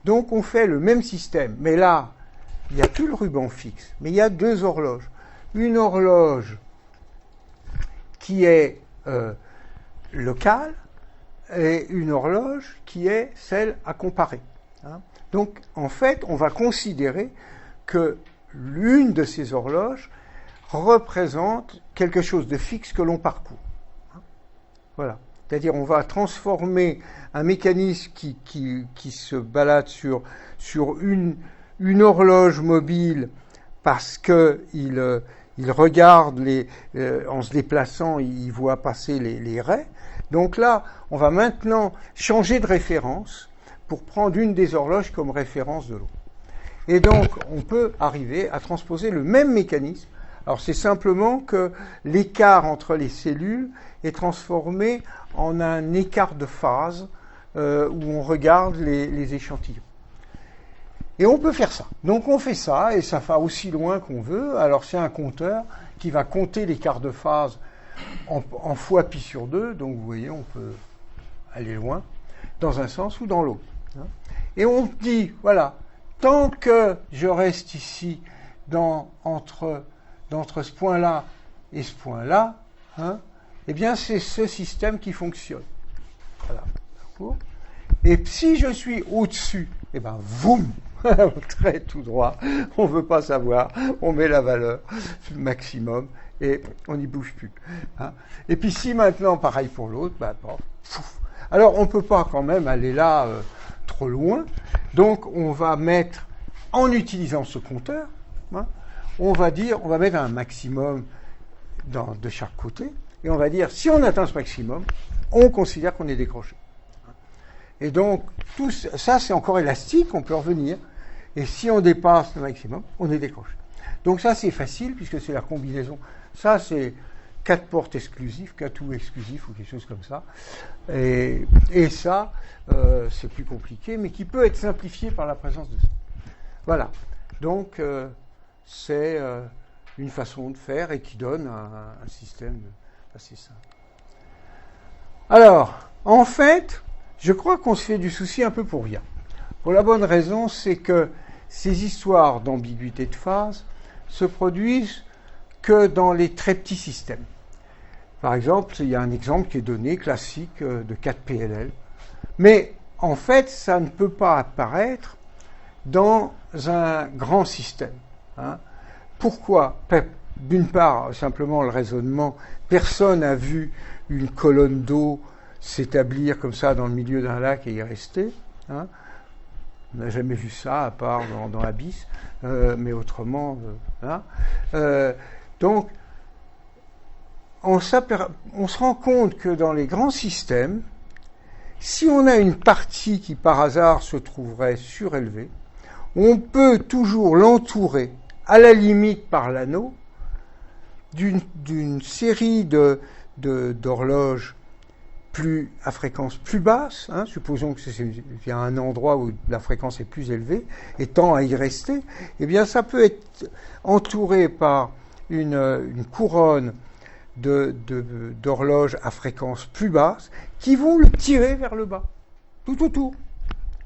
Donc on fait le même système, mais là, il n'y a plus le ruban fixe, mais il y a deux horloges. Une horloge qui est locale et une horloge qui est celle à comparer. Hein. Donc, en fait, on va considérer que l'une de ces horloges représente quelque chose de fixe que l'on parcourt. Hein. Voilà. C'est-à-dire, on va transformer un mécanisme qui se balade sur une horloge mobile parce qu'il regarde en se déplaçant, il voit passer les raies. Donc là, on va maintenant changer de référence pour prendre une des horloges comme référence de l'autre. Et donc, on peut arriver à transposer le même mécanisme. Alors, c'est simplement que l'écart entre les cellules est transformé en un écart de phase où on regarde les échantillons. Et on peut faire ça. Donc on fait ça, et ça va aussi loin qu'on veut. Alors c'est un compteur qui va compter l'écart de phase en fois pi sur 2. Donc vous voyez, on peut aller loin, dans un sens ou dans l'autre. Et on dit, voilà, tant que je reste ici entre ce point-là et ce point-là, hein, eh bien c'est ce système qui fonctionne. Voilà. Et si je suis au-dessus, eh bien, voum, on traite tout droit, on ne veut pas savoir, on met la valeur maximum et on n'y bouge plus. Hein. Et puis si maintenant, pareil pour l'autre, alors on ne peut pas quand même aller là trop loin, donc on va mettre, en utilisant ce compteur, hein, on va mettre un maximum de chaque côté, et on va dire, si on atteint ce maximum, on considère qu'on est décroché. Et donc, tout ça, c'est encore élastique, on peut revenir. Et si on dépasse le maximum, on est décroché. Donc ça, c'est facile, puisque c'est la combinaison. Ça, c'est 4 portes exclusives, 4 ou exclusifs, ou quelque chose comme ça. Et ça, c'est plus compliqué, mais qui peut être simplifié par la présence de ça. Voilà. Donc, c'est une façon de faire et qui donne un système assez simple. Alors, en fait, je crois qu'on se fait du souci un peu pour rien. Pour la bonne raison, c'est que ces histoires d'ambiguïté de phase se produisent que dans les très petits systèmes. Par exemple, il y a un exemple qui est donné, classique, de 4 PLL. Mais en fait, ça ne peut pas apparaître dans un grand système. Hein. Pourquoi ? D'une part, simplement le raisonnement, personne n'a vu une colonne d'eau s'établir comme ça dans le milieu d'un lac et y rester. Hein. On n'a jamais vu ça, à part dans Abyss, mais autrement. Hein. Donc, on se rend compte que dans les grands systèmes, si on a une partie qui par hasard se trouverait surélevée, on peut toujours l'entourer, à la limite par l'anneau, d'une série d'horloges à fréquence plus basse, hein, supposons qu'il y a un endroit où la fréquence est plus élevée, et tend à y rester, eh bien ça peut être entouré par une couronne d'horloges à fréquence plus basse qui vont le tirer vers le bas, tout autour.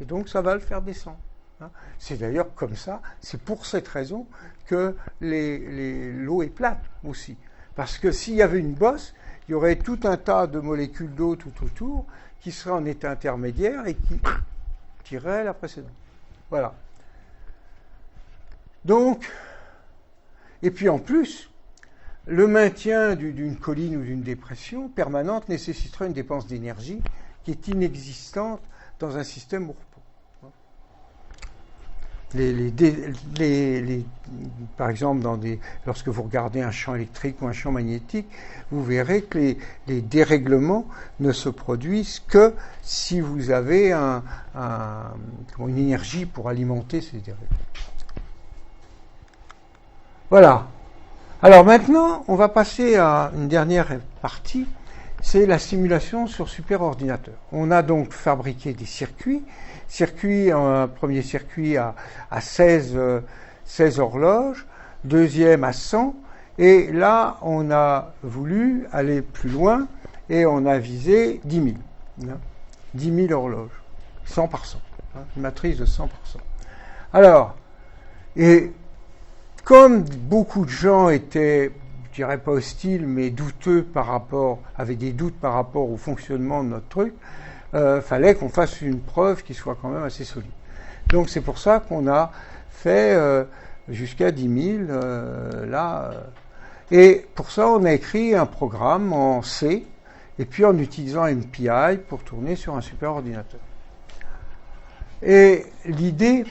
Et donc ça va le faire descendre. Hein. C'est d'ailleurs comme ça, c'est pour cette raison que l'eau est plate aussi. Parce que s'il y avait une bosse, il y aurait tout un tas de molécules d'eau tout autour qui seraient en état intermédiaire et qui tireraient la précédente. Voilà. Donc, et puis en plus, le maintien d'une colline ou d'une dépression permanente nécessiterait une dépense d'énergie qui est inexistante dans un système au repos. Par exemple, lorsque vous regardez un champ électrique ou un champ magnétique, vous verrez que les dérèglements ne se produisent que si vous avez une énergie pour alimenter ces dérèglements. Voilà. Alors maintenant, on va passer à une dernière partie, c'est la simulation sur superordinateur. On a donc fabriqué des circuits, un premier circuit à 16 horloges, deuxième à 100, et là, on a voulu aller plus loin, et on a visé 10 000. Hein, 10 000 horloges, 100 par 100, hein, une matrice de 100 par 100. Alors, et comme beaucoup de gens étaient, je dirais pas hostiles, mais douteux avaient des doutes par rapport au fonctionnement de notre truc, fallait qu'on fasse une preuve qui soit quand même assez solide. Donc c'est pour ça qu'on a fait jusqu'à 10 000 là. Et pour ça, on a écrit un programme en C, et puis en utilisant MPI pour tourner sur un superordinateur. Et l'idée,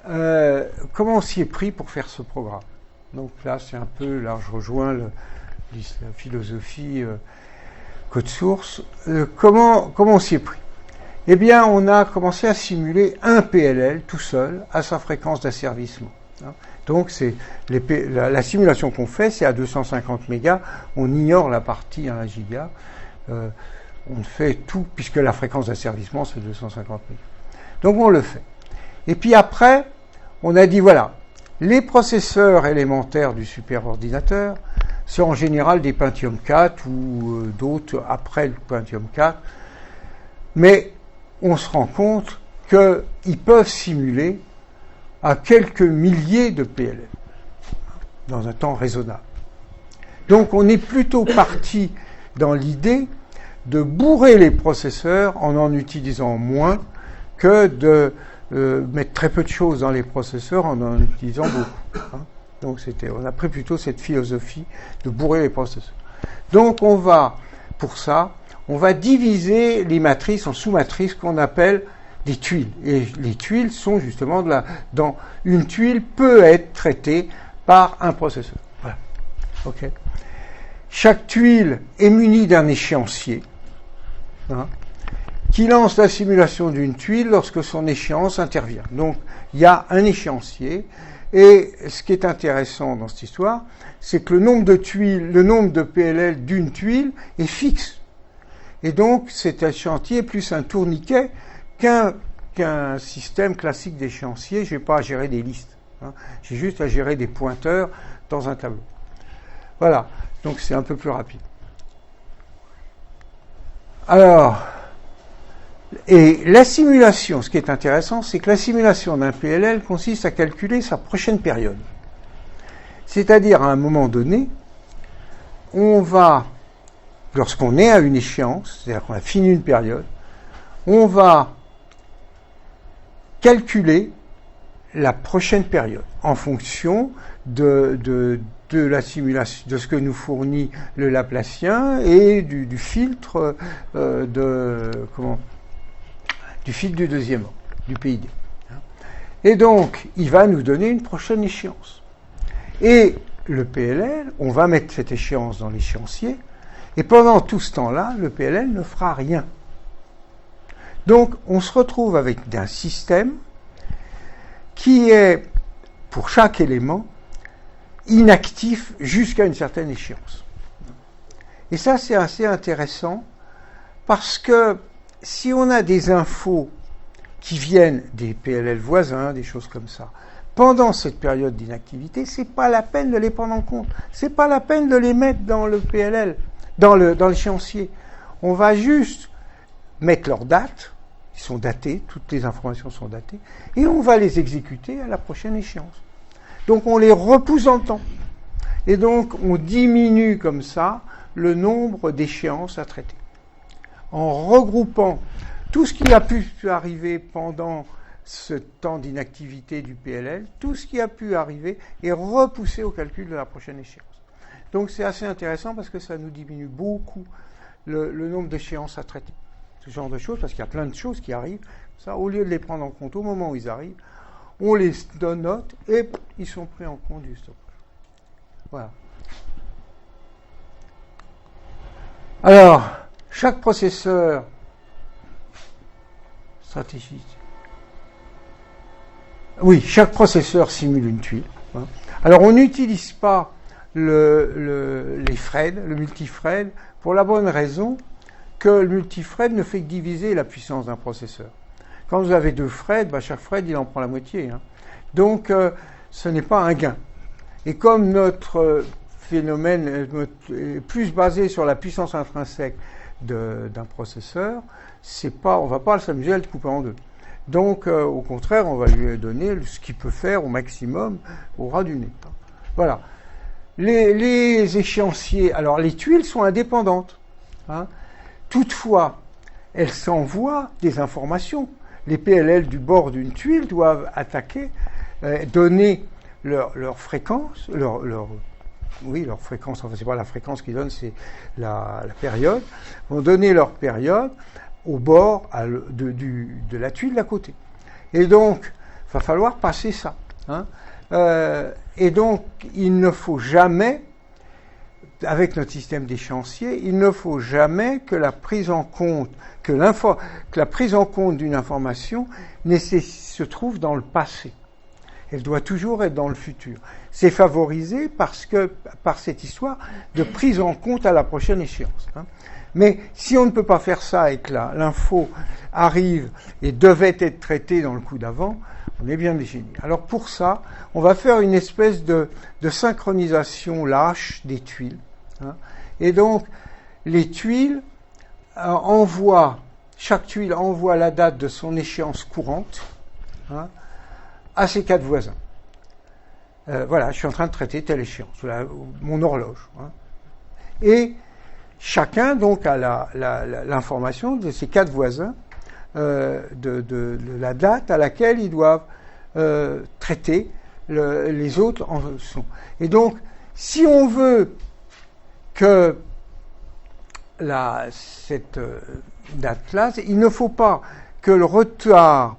comment on s'y est pris pour faire ce programme? Donc là, je rejoins la philosophie code source. Comment on s'y est pris? Eh bien, on a commencé à simuler un PLL tout seul à sa fréquence d'asservissement. Donc, la simulation qu'on fait, c'est à 250 mégas. On ignore la partie à 1 giga. On fait tout, puisque la fréquence d'asservissement, c'est 250 mégas. Donc, on le fait. Et puis après, on a dit, voilà, les processeurs élémentaires du superordinateur sont en général des Pentium 4 ou d'autres après le Pentium 4, mais on se rend compte qu'ils peuvent simuler à quelques milliers de PLL dans un temps raisonnable. Donc on est plutôt parti dans l'idée de bourrer les processeurs en utilisant moins que mettre très peu de choses dans les processeurs en utilisant beaucoup. Hein. Donc on a pris plutôt cette philosophie de bourrer les processeurs. Donc pour ça, on va diviser les matrices en sous-matrices qu'on appelle des tuiles. Et les tuiles sont justement une tuile peut être traitée par un processeur. Voilà. Ok. Chaque tuile est munie d'un échéancier, hein, qui lance la simulation d'une tuile lorsque son échéance intervient. Donc, il y a un échéancier, et ce qui est intéressant dans cette histoire, c'est que le nombre de PLL d'une tuile est fixe. Et donc, cet échéancier est plus un tourniquet qu'un système classique d'échéancier. Je n'ai pas à gérer des listes. Hein. J'ai juste à gérer des pointeurs dans un tableau. Voilà. Donc, c'est un peu plus rapide. Alors, et la simulation, ce qui est intéressant, c'est que la simulation d'un PLL consiste à calculer sa prochaine période. C'est-à-dire, à un moment donné, on va, lorsqu'on est à une échéance, c'est-à-dire qu'on a fini une période, on va calculer la prochaine période en fonction de la simulation, de ce que nous fournit le Laplacien et du filtre du filtre du deuxième ordre, du PID. Et donc, il va nous donner une prochaine échéance. Et le PLL, on va mettre cette échéance dans l'échéancier, et pendant tout ce temps-là, le PLL ne fera rien. Donc, on se retrouve avec un système qui est, pour chaque élément, inactif jusqu'à une certaine échéance. Et ça, c'est assez intéressant, parce que si on a des infos qui viennent des PLL voisins, des choses comme ça, pendant cette période d'inactivité, c'est pas la peine de les prendre en compte. C'est pas la peine de les mettre dans le PLL, dans l'échéancier. On va juste mettre leurs dates, ils sont datés, toutes les informations sont datées, et on va les exécuter à la prochaine échéance. Donc on les repousse dans le temps. Et donc on diminue comme ça le nombre d'échéances à traiter. En regroupant tout ce qui a pu arriver pendant ce temps d'inactivité du PLL, tout ce qui a pu arriver est repoussé au calcul de la prochaine échéance. Donc c'est assez intéressant parce que ça nous diminue beaucoup le nombre d'échéances à traiter. Ce genre de choses, parce qu'il y a plein de choses qui arrivent. Ça, au lieu de les prendre en compte au moment où ils arrivent, on les donne note et ils sont pris en compte du stockage. Voilà. Alors, chaque processeur stratégique. Oui, chaque processeur simule une tuile. Hein. Alors, on n'utilise pas les threads, le multithread, pour la bonne raison que le multithread ne fait que diviser la puissance d'un processeur. Quand vous avez deux threads, chaque thread, il en prend la moitié. Hein. Donc, ce n'est pas un gain. Et comme notre phénomène est plus basé sur la puissance intrinsèque d'un processeur, on ne va pas s'amuser à le couper en deux. Donc, au contraire, on va lui donner ce qu'il peut faire au maximum au ras du nez. Voilà. Les échéanciers, alors les tuiles sont indépendantes. Hein. Toutefois, elles s'envoient des informations. Les PLL du bord d'une tuile doivent donner leur fréquence, leur fréquence, enfin c'est pas la fréquence qu'ils donnent, c'est la période, vont donner leur période au bord de la tuile d'à côté. Et donc, il va falloir passer ça. Hein. Et donc, il ne faut jamais, avec notre système d'échéancier, il ne faut jamais que la prise en compte, que la prise en compte d'une information se trouve dans le passé. Elle doit toujours être dans le futur. C'est favorisé par cette histoire de prise en compte à la prochaine échéance. Hein. Mais si on ne peut pas faire ça et que l'info arrive et devait être traitée dans le coup d'avant, on est bien défini. Alors pour ça, on va faire une espèce de synchronisation lâche des tuiles. Hein. Et donc, les tuiles chaque tuile envoie la date de son échéance courante, hein, à ses quatre voisins. Voilà, je suis en train de traiter telle échéance, mon horloge. Hein. Et chacun, donc, a l'information de ses quatre voisins de la date à laquelle ils doivent traiter les autres en sont. Et donc, si on veut que cette date-là, il ne faut pas que le retard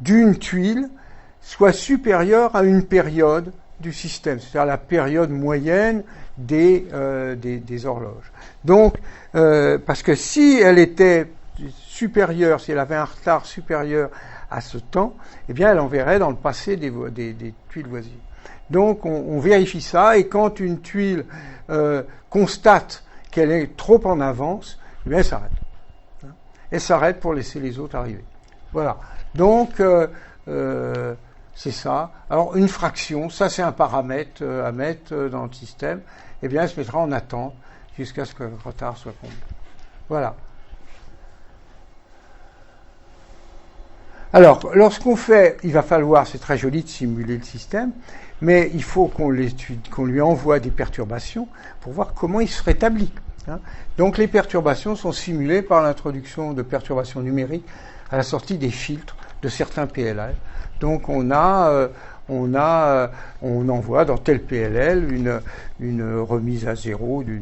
d'une tuile soit supérieur à une période du système, c'est-à-dire la période moyenne des horloges. Donc, parce que si elle était supérieure, si elle avait un retard supérieur à ce temps, eh bien, elle enverrait dans le passé des tuiles voisines. Donc, on vérifie ça, et quand une tuile constate qu'elle est trop en avance, eh bien, elle s'arrête. Elle s'arrête pour laisser les autres arriver. Voilà. Donc, c'est ça. Alors, une fraction, ça c'est un paramètre à mettre dans le système, eh bien, elle se mettra en attente jusqu'à ce que le retard soit comblé. Voilà. Alors, lorsqu'on fait, il va falloir, c'est très joli de simuler le système, mais il faut qu'on lui envoie des perturbations pour voir comment il se rétablit. Donc, les perturbations sont simulées par l'introduction de perturbations numériques à la sortie des filtres de certains PLL. Donc, on envoie dans tel PLL une remise à zéro de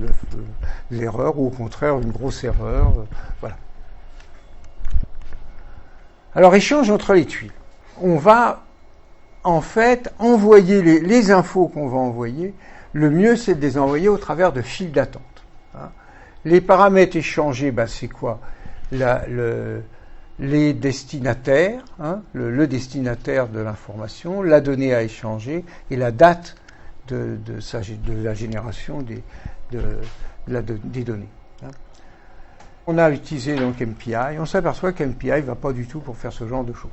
l'erreur, ou au contraire une grosse erreur. Voilà. Alors, échange entre les tuiles. On va en fait envoyer les infos qu'on va envoyer. Le mieux, c'est de les envoyer au travers de files d'attente. Les paramètres échangés, c'est quoi? Les destinataires, le destinataire de l'information, la donnée à échanger et la date de la génération des données. On a utilisé donc MPI, on s'aperçoit qu'MPI ne va pas du tout pour faire ce genre de choses.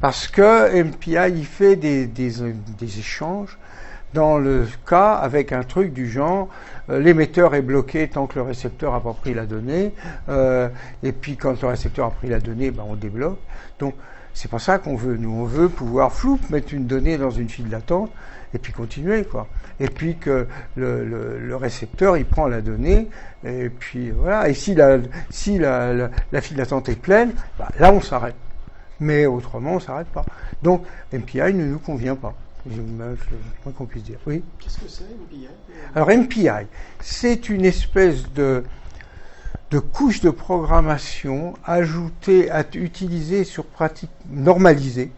Parce que MPI, il fait des échanges dans le cas avec un truc du genre l'émetteur est bloqué tant que le récepteur n'a pas pris la donnée, et puis quand le récepteur a pris la donnée, on débloque. Donc c'est pas ça qu'on veut. Nous, on veut pouvoir mettre une donnée dans une file d'attente et puis continuer, quoi. Et puis que le récepteur, il prend la donnée, et puis voilà. Et si la file d'attente est pleine, là on s'arrête. Mais autrement, on s'arrête pas. Donc MPI ne nous convient pas. Moins qu'on puisse dire. Oui. Qu'est-ce que c'est MPI? Alors MPI, c'est une espèce de couche de programmation ajoutée, utilisée normalisée,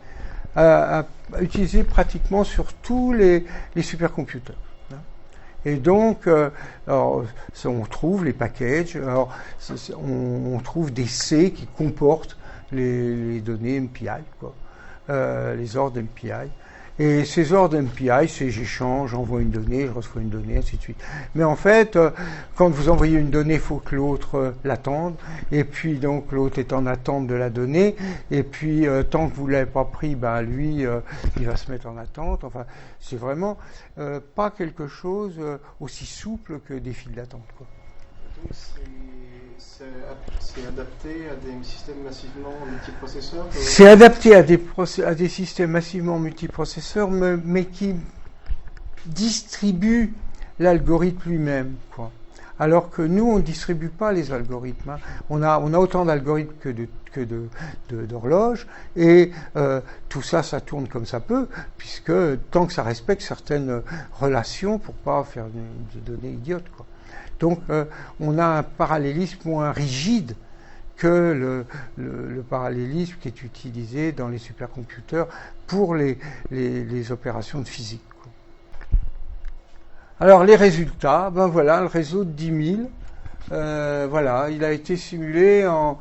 à utiliser pratiquement sur tous les supercomputers. Et donc, on trouve les packages, on trouve des C qui comportent les données MPI, quoi, les ordres MPI. Et ces ordres MPI, c'est j'échange, j'envoie une donnée, je reçois une donnée, ainsi de suite. Mais en fait, quand vous envoyez une donnée, il faut que l'autre l'attende. Et puis donc l'autre est en attente de la donnée. Et puis tant que vous ne l'avez pas pris, lui, il va se mettre en attente. Enfin, c'est vraiment pas quelque chose aussi souple que des files d'attente, quoi. Donc c'est adapté à des systèmes massivement multiprocesseurs? C'est adapté à des systèmes massivement multiprocesseurs, mais qui distribuent l'algorithme lui-même, quoi. Alors que nous, on ne distribue pas les algorithmes. On a autant d'algorithmes que d'horloges, et tout ça, ça tourne comme ça peut, puisque tant que ça respecte certaines relations pour pas faire des données idiotes, quoi. Donc, on a un parallélisme moins rigide que le parallélisme qui est utilisé dans les supercomputers pour les opérations de physique, quoi. Alors, les résultats, voilà, le réseau de 10 000, voilà, il a été simulé en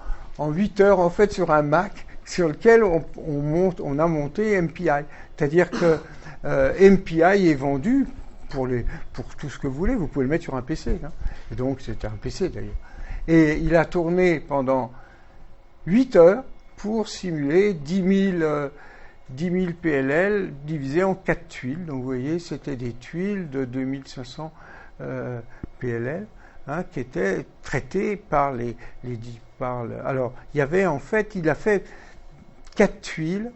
8 heures, en fait, sur un Mac, sur lequel on a monté MPI. C'est-à-dire que MPI est vendu pour tout ce que vous voulez, vous pouvez le mettre sur un PC. Et donc, c'était un PC d'ailleurs. Et il a tourné pendant 8 heures pour simuler 10 000 PLL divisés en 4 tuiles. Donc, vous voyez, c'était des tuiles de 2500 PLL qui étaient traitées par alors, il y avait en fait, il a fait 4 tuiles,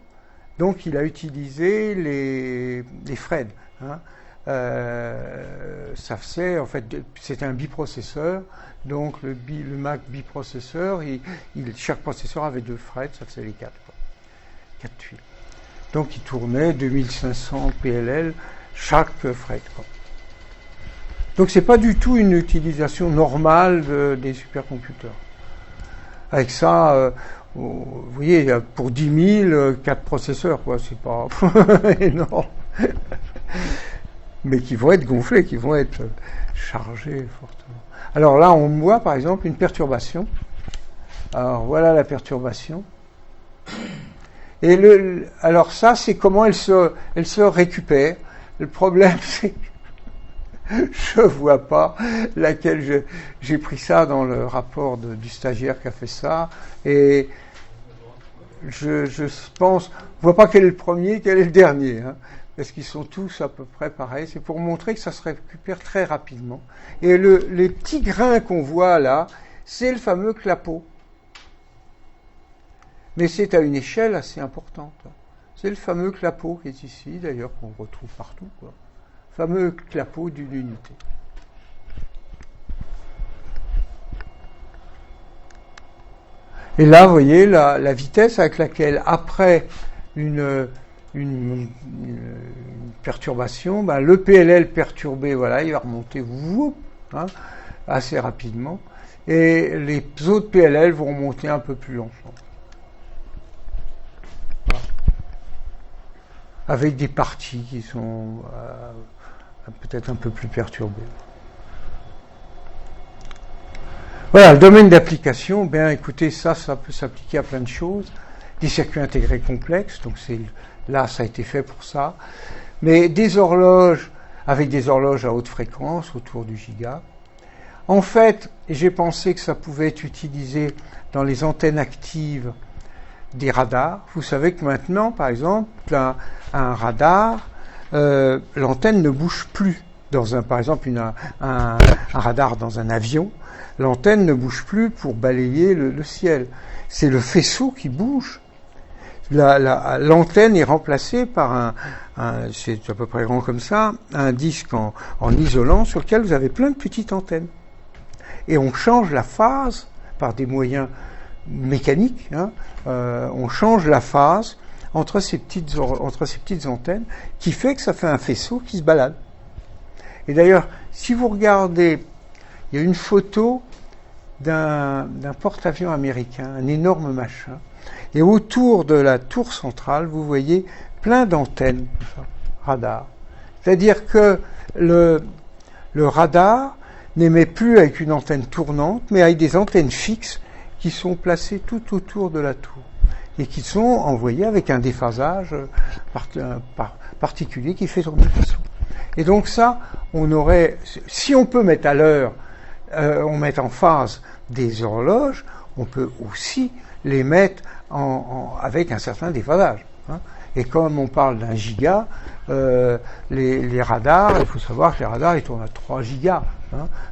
donc il a utilisé les Fred. ça faisait, en fait, c'était un biprocesseur, donc le Mac biprocesseur, chaque processeur avait 2 threads, ça faisait les 4 tuiles. Donc il tournait 2500 PLL chaque thread, quoi. Donc c'est pas du tout une utilisation normale des supercomputers. Avec ça, vous voyez, pour 10 000, 4 processeurs, quoi, c'est pas énorme. Mais qui vont être gonflés, qui vont être chargés fortement. Alors là, on voit par exemple une perturbation. Alors voilà la perturbation. Et alors ça, c'est comment elle se récupère. Le problème, c'est que je vois pas laquelle j'ai pris ça dans le rapport du stagiaire qui a fait ça. Et je pense, je vois pas quel est le premier, quel est le dernier, hein, parce qu'ils sont tous à peu près pareils. C'est pour montrer que ça se récupère très rapidement. Et les petits grains qu'on voit là, c'est le fameux clapot. Mais c'est à une échelle assez importante. C'est le fameux clapot qui est ici, d'ailleurs, qu'on retrouve partout, quoi. Fameux clapot d'une unité. Et là, vous voyez la vitesse avec laquelle, après une perturbation, le PLL perturbé, voilà, il va remonter assez rapidement, et les autres PLL vont remonter un peu plus lentement. Voilà. Avec des parties qui sont peut-être un peu plus perturbées. Voilà, le domaine d'application, écoutez, ça peut s'appliquer à plein de choses. Des circuits intégrés complexes, donc là, ça a été fait pour ça. Mais des horloges, avec des horloges à haute fréquence, autour du giga. En fait, j'ai pensé que ça pouvait être utilisé dans les antennes actives des radars. Vous savez que maintenant, par exemple, un radar, l'antenne ne bouge plus. Par exemple, un radar dans un avion, l'antenne ne bouge plus pour balayer le ciel. C'est le faisceau qui bouge. L'antenne est remplacée par c'est à peu près grand comme ça, un disque en isolant sur lequel vous avez plein de petites antennes. Et on change la phase par des moyens mécaniques, on change la phase entre ces petites antennes, qui fait que ça fait un faisceau qui se balade. Et d'ailleurs, si vous regardez, il y a une photo d'un porte-avions américain, un énorme machin, et autour de la tour centrale, vous voyez plein d'antennes, radar. C'est-à-dire que le radar n'émet plus avec une antenne tournante, mais avec des antennes fixes qui sont placées tout autour de la tour et qui sont envoyées avec un déphasage particulier qui fait tourner le faisceau. Et donc ça, on aurait, si on peut mettre à l'heure, on met en phase des horloges, on peut aussi les mettre avec un certain déphasage. Et comme on parle d'un giga, les radars, il faut savoir que les radars, ils tournent à 3 gigas.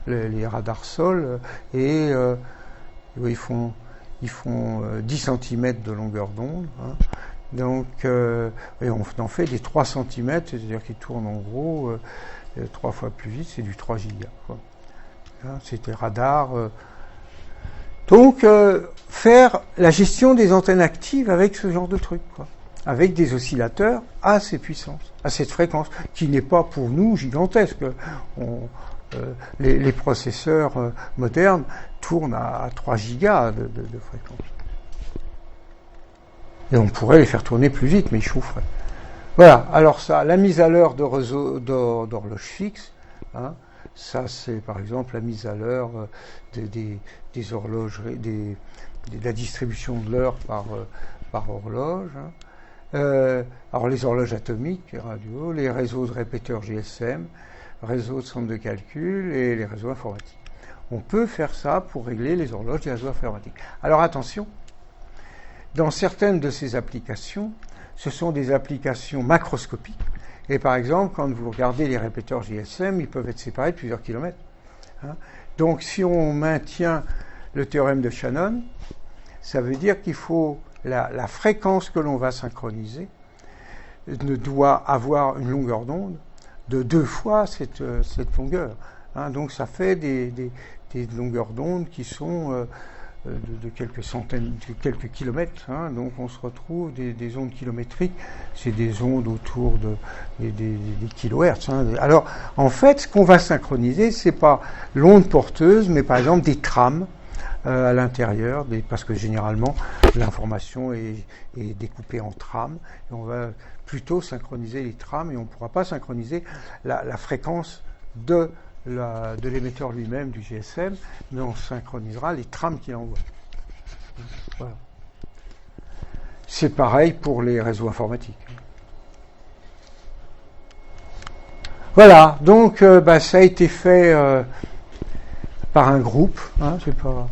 Les radars sol, et ils font 10 cm de longueur d'onde. Donc, et on en fait des 3 cm, c'est-à-dire qu'ils tournent en gros 3 fois plus vite, c'est du 3 gigas. C'est des radars. Donc, faire la gestion des antennes actives avec ce genre de truc, avec des oscillateurs à ces puissances, à cette fréquence, qui n'est pas pour nous gigantesque. Les processeurs modernes tournent à 3 gigas de fréquence. Et on pourrait les faire tourner plus vite, mais ils chaufferaient. Voilà, alors ça, la mise à l'heure de réseau d'horloge fixe, ça c'est par exemple la mise à l'heure des horlogeries, de la distribution de l'heure par horloge. Alors les horloges atomiques, les radios, les réseaux de répéteurs GSM, réseaux de centres de calcul et les réseaux informatiques. On peut faire ça pour régler les horloges des réseaux informatiques. Alors attention, dans certaines de ces applications, ce sont des applications macroscopiques. Et par exemple, quand vous regardez les répéteurs GSM, ils peuvent être séparés de plusieurs kilomètres. Donc si on maintient le théorème de Shannon, ça veut dire qu'il faut la fréquence que l'on va synchroniser ne doit avoir une longueur d'onde de 2 fois cette longueur. Hein, donc ça fait des longueurs d'onde qui sont de quelques centaines, de quelques kilomètres. Hein, donc on se retrouve des ondes kilométriques, c'est des ondes autour des kilohertz. Hein. Alors en fait, ce qu'on va synchroniser, c'est pas l'onde porteuse, mais par exemple des trames à l'intérieur, parce que généralement l'information est découpée en trames, et on va plutôt synchroniser les trames, et on ne pourra pas synchroniser la fréquence de l'émetteur lui-même du GSM, mais on synchronisera les trames qu'il envoie. Voilà. C'est pareil pour les réseaux informatiques. Voilà, donc ça a été fait par un groupe, hein, c'est pas...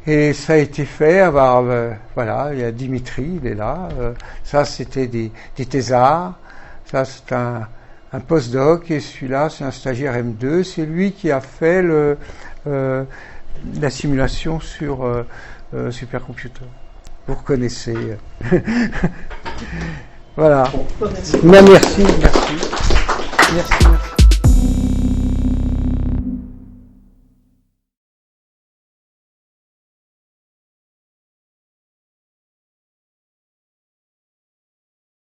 Et ça a été fait, voilà, il y a Dimitri, il est là, ça c'était des thésards, ça c'est un postdoc, et celui-là c'est un stagiaire M2, c'est lui qui a fait la simulation sur supercomputer. Vous reconnaissez. Voilà. Bon, merci. Merci.